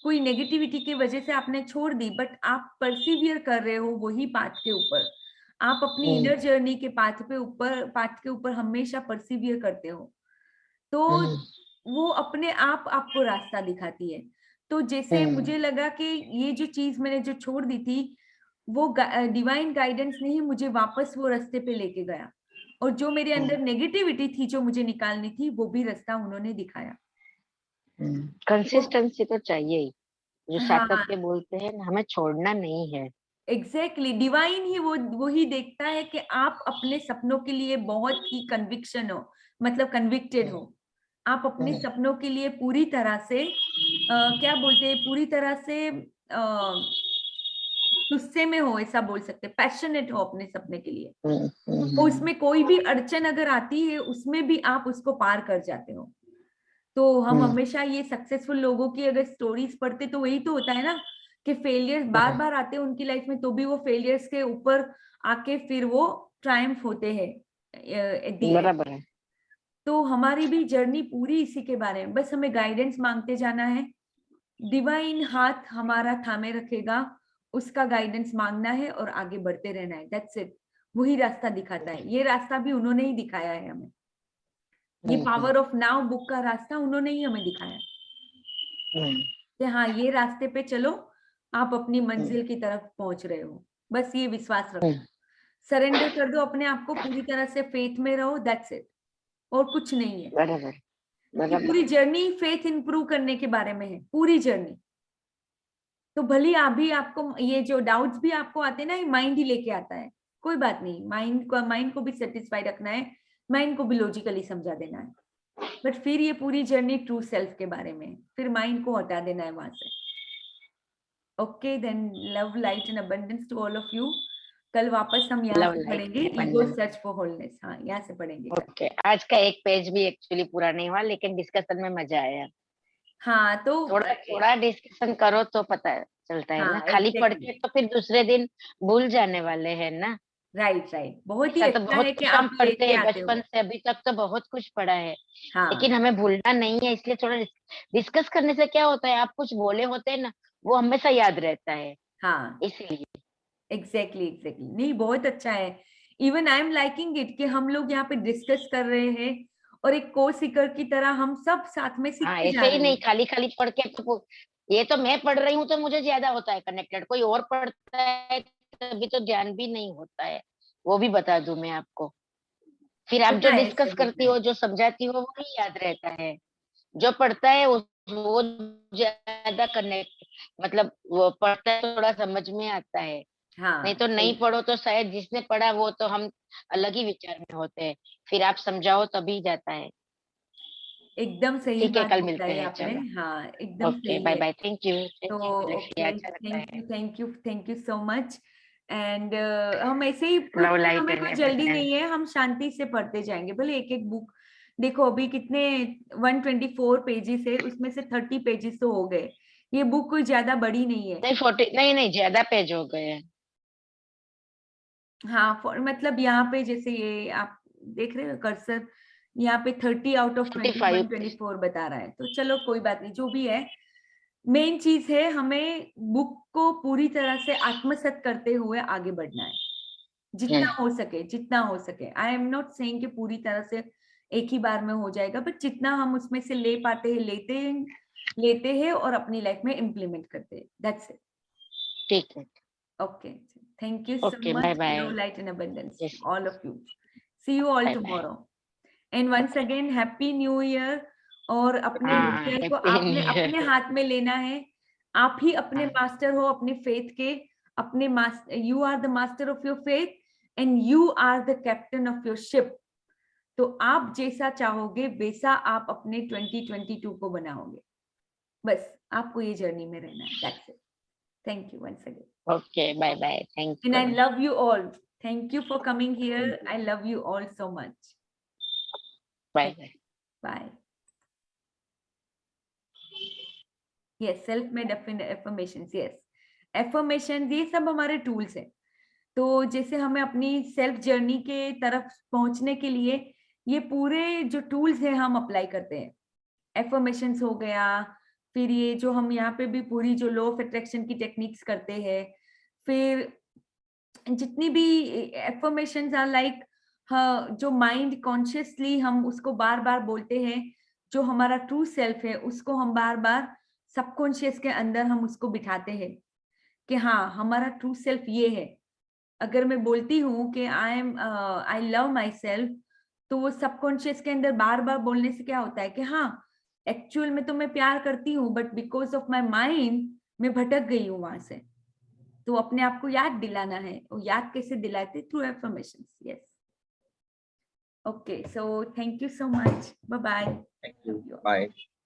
कोई नेगेटिविटी की वजह से आपने छोड़ दी, बट आप परसिवियर कर रहे हो वही पाथ के ऊपर, आप अपनी हम्म, इनर जर्नी के पाथ के ऊपर हमेशा परसिवियर करते हो, तो हम्म, वो अपने आप आपको रास्ता दिखाती है। तो जैसे हम्म, मुझे लगा कि ये जो चीज मैंने जो छोड़ दी थी, वो डिवाइन गाइडेंस ने ही मुझे वापस वो रास्ते पे लेके गया। और जो मेरे अंदर नेगेटिविटी थी जो मुझे निकालनी थी, वो भी रास्ता उन्होंने दिखाया। तो कंसिस्टेंसी तो चाहिए ही। जो हाँ, सातत्य बोलते हैं ना, हमें छोड़ना नहीं है। एग्जैक्टली, डिवाइन ही वो ही देखता है कि आप अपने सपनों के लिए बहुत ही कन्विक्शन हो, मतलब कन्विक्टेड हो। आप अपने सपनों के लिए पूरी तरह से क्या बोलते हैं, पूरी तरह से गुस्से में हो, ऐसा बोल सकते हैं, पैशनेट हो अपने सपने के लिए। तो उसमें कोई भी अड़चन अगर आती है, उसमें भी आप उसको पार कर जाते हो। तो हम हमेशा ये सक्सेसफुल लोगों की अगर स्टोरीज पढ़ते तो वही तो होता है ना, कि फेलियर्स बार बार आते हैं उनकी लाइफ में, तो भी वो फेलियर्स के ऊपर आके फिर वो ट्रायम्फ होते हैं एट द एंड। बराबर है। तो हमारी भी जर्नी पूरी इसी के बारे में, बस हमें गाइडेंस मांगते जाना है। डिवाइन हाथ हमारा थामे रखेगा, उसका गाइडेंस मांगना है और आगे बढ़ते रहना है, दैट्स इट। वही रास्ता दिखाता है, ये रास्ता भी उन्होंने ही दिखाया है हमें। ये पावर ऑफ नाउ बुक का रास्ता उन्होंने ही हमें दिखाया कि हाँ, ये रास्ते पे चलो, आप अपनी मंजिल की तरफ पहुंच रहे हो। बस ये विश्वास रखो, सरेंडर कर दो अपने आप को पूरी तरह से, फेथ में रहो, दैट्स इट। और कुछ नहीं है। बराबर, ये बराबर पूरी है। जर्नी फेथ इंप्रूव करने के बारे में है, पूरी जर्नी। तो भले अभी आपको ये जो डाउट्स भी आपको आते हैं ना, ये माइंड ही लेके आता है। कोई बात नहीं, माइंड को भी सेटिस्फाई रखना है, माइंड को भी लॉजिकली समझा देना है, बट फिर ये पूरी जर्नी ट्रू सेल्फ के बारे में, फिर माइंड को हटा देना है वहां से। Okay then, love light and abundance to all of you. कल वापस हम यहाँ Love, से light पढ़ेंगे and ego abundance. Search for wholeness. हाँ, यहाँ से पढ़ेंगे कल। ओके, आज का एक पेज भी एक्चुअली पूरा नहीं हुआ, लेकिन डिस्कशन में मजा आया। हाँ तो थोड़ा थोड़ा डिस्कशन करो तो पता चलता है ना, हाँ खाली पढ़ एग्जैक्टली, के तो फिर दूसरे दिन भूल जाने वाले हैं ना। राइट राइट, बहुत ही ऐसा तो अच्छा बहुत है कि कुछ हम आप पढ़ते लेके हैं आते बचपन हो। से अभी तक, तो बहुत कुछ पढ़ा है, लेकिन हाँ हमें भूलना नहीं है। इसलिए थोड़ा डिस्कस करने से क्या होता है, आप कुछ बोले होते हैं ना, वो हमेशा याद रहता है, हाँ इसलिए। एग्जैक्टली एग्जैक्टली, नहीं बहुत अच्छा है। Even I am liking it कि हम लोग यहाँ पे डिस्कस कर रहे हैं और एक को सीकर की तरह हम सब साथ में हाँ, सीखते जा ऐसे ही रहे नहीं हैं। खाली खाली पढ़ के तो ये तो मैं पढ़ रही हूँ तो मुझे ज्यादा होता है कनेक्टेड, कोई और पढ़ता है तभी तो ध्यान भी नहीं होता है, वो भी बता दूं मैं आपको। फिर आप जो होता है, ऐसे डिस्कस होता करती है। हो, जो समझाती हो, वो ही याद रहता है। जो पढ़ता है वो ज्यादा कनेक्ट, मतलब वो पढ़ता है तो थोड़ा समझ में आता है। नहीं हाँ तो सही, नहीं पढ़ो तो शायद जिसने पढ़ा वो तो हम अलग ही विचार में होते हैं, फिर आप समझाओ तभी जाता है। एकदम सही ठीक है, बात कल मिलते बताई हैं, आपने। चलो। हाँ एकदम ओके, सही बाय है। बाय, थैंक यू, तो लेफिया, ओके, अच्छा लगता थैंक है। You thank you thank you so much. And हम ऐसे ही लव कुछ, लाइट हमें एंड कोई जल्दी अबंडेंस। नहीं है, हम शांति से पढ़ते जाएंगे, भले एक एक बुक। देखो अभी कितने 124 पेजेस है, उसमें से 30 पेजेस तो हो गए। ये बुक कोई ज्यादा बड़ी नहीं है। नहीं 40, नहीं नहीं, ज्यादा पेज हो गए हैं। हाँ मतलब यहाँ पे जैसे ये आप देख रहे हो कर्सर, यहाँ पे 30 आउट ऑफ 20 45 पेज। 124 बता रहा है, तो चलो कोई बात नहीं, जो भी है। मेन चीज है हमें बुक को पूरी तरह से आत्मसात करते हुए आगे बढ़ना है, जितना हो सके, जितना हो सके। आई एम नॉट सेइंग कि पूरी तरह से एक ही बार में हो जाएगा, बट जितना हम उसमें से ले पाते हैं लेते हैं और अपनी लाइफ में इम्प्लीमेंट करते हैं। That's it. ठीक है। Okay. Thank you so okay, bye much. Love, bye. light, and abundance to yes, all of you. See you all bye bye. tomorrow. And once okay, again, Happy New Year. और अपने न्यू हाँ, ईयर को हैप्पी आपने न्यू अपने ईयर। हाथ में लेना है। आप ही अपने मास्टर हो अपने फेथ के। अपने master, you are the master of your faith and you are the captain of your ship. तो आप जैसा चाहोगे वैसा आप अपने 2022 को बनाओगे। बस आपको ये जर्नी में रहना है। That's it. Thank you once again. Okay, bye bye, thank And I you. love you all. Thank you for coming here. I love you all so much. Bye bye. Bye. Yes, self-made affirmations. Yes, affirmations ये सब हमारे टूल्स हैं। तो जैसे हमें अपनी सेल्फ जर्नी के तरफ पहुंचने के लिए ये पूरे जो टूल्स हैं हम अप्लाई करते हैं। एफर्मेशंस हो गया, फिर ये जो हम यहाँ पे भी पूरी जो लॉ ऑफ अट्रैक्शन की टेक्निक्स करते हैं, फिर जितनी भी एफर्मेशंस आर लाइक, हाँ, जो माइंड कॉन्शियसली हम उसको बार बार बोलते हैं, जो हमारा ट्रू सेल्फ है उसको हम बार बार सबकॉन्शियस के अंदर हम उसको बिठाते हैं कि हाँ हमारा ट्रू सेल्फ ये है। अगर मैं बोलती हूँ कि आई लव माई सेल्फ, तो वो सबकॉन्शियस के अंदर बार बार बोलने से क्या होता है कि हाँ एक्चुअल में तो मैं प्यार करती हूँ, but because of my mind मैं भटक गई हूँ वहां से। तो अपने आप को याद दिलाना है। वो याद कैसे दिलाते? Through affirmations. Yes, okay, so thank you so much, bye bye. Thank you. Bye.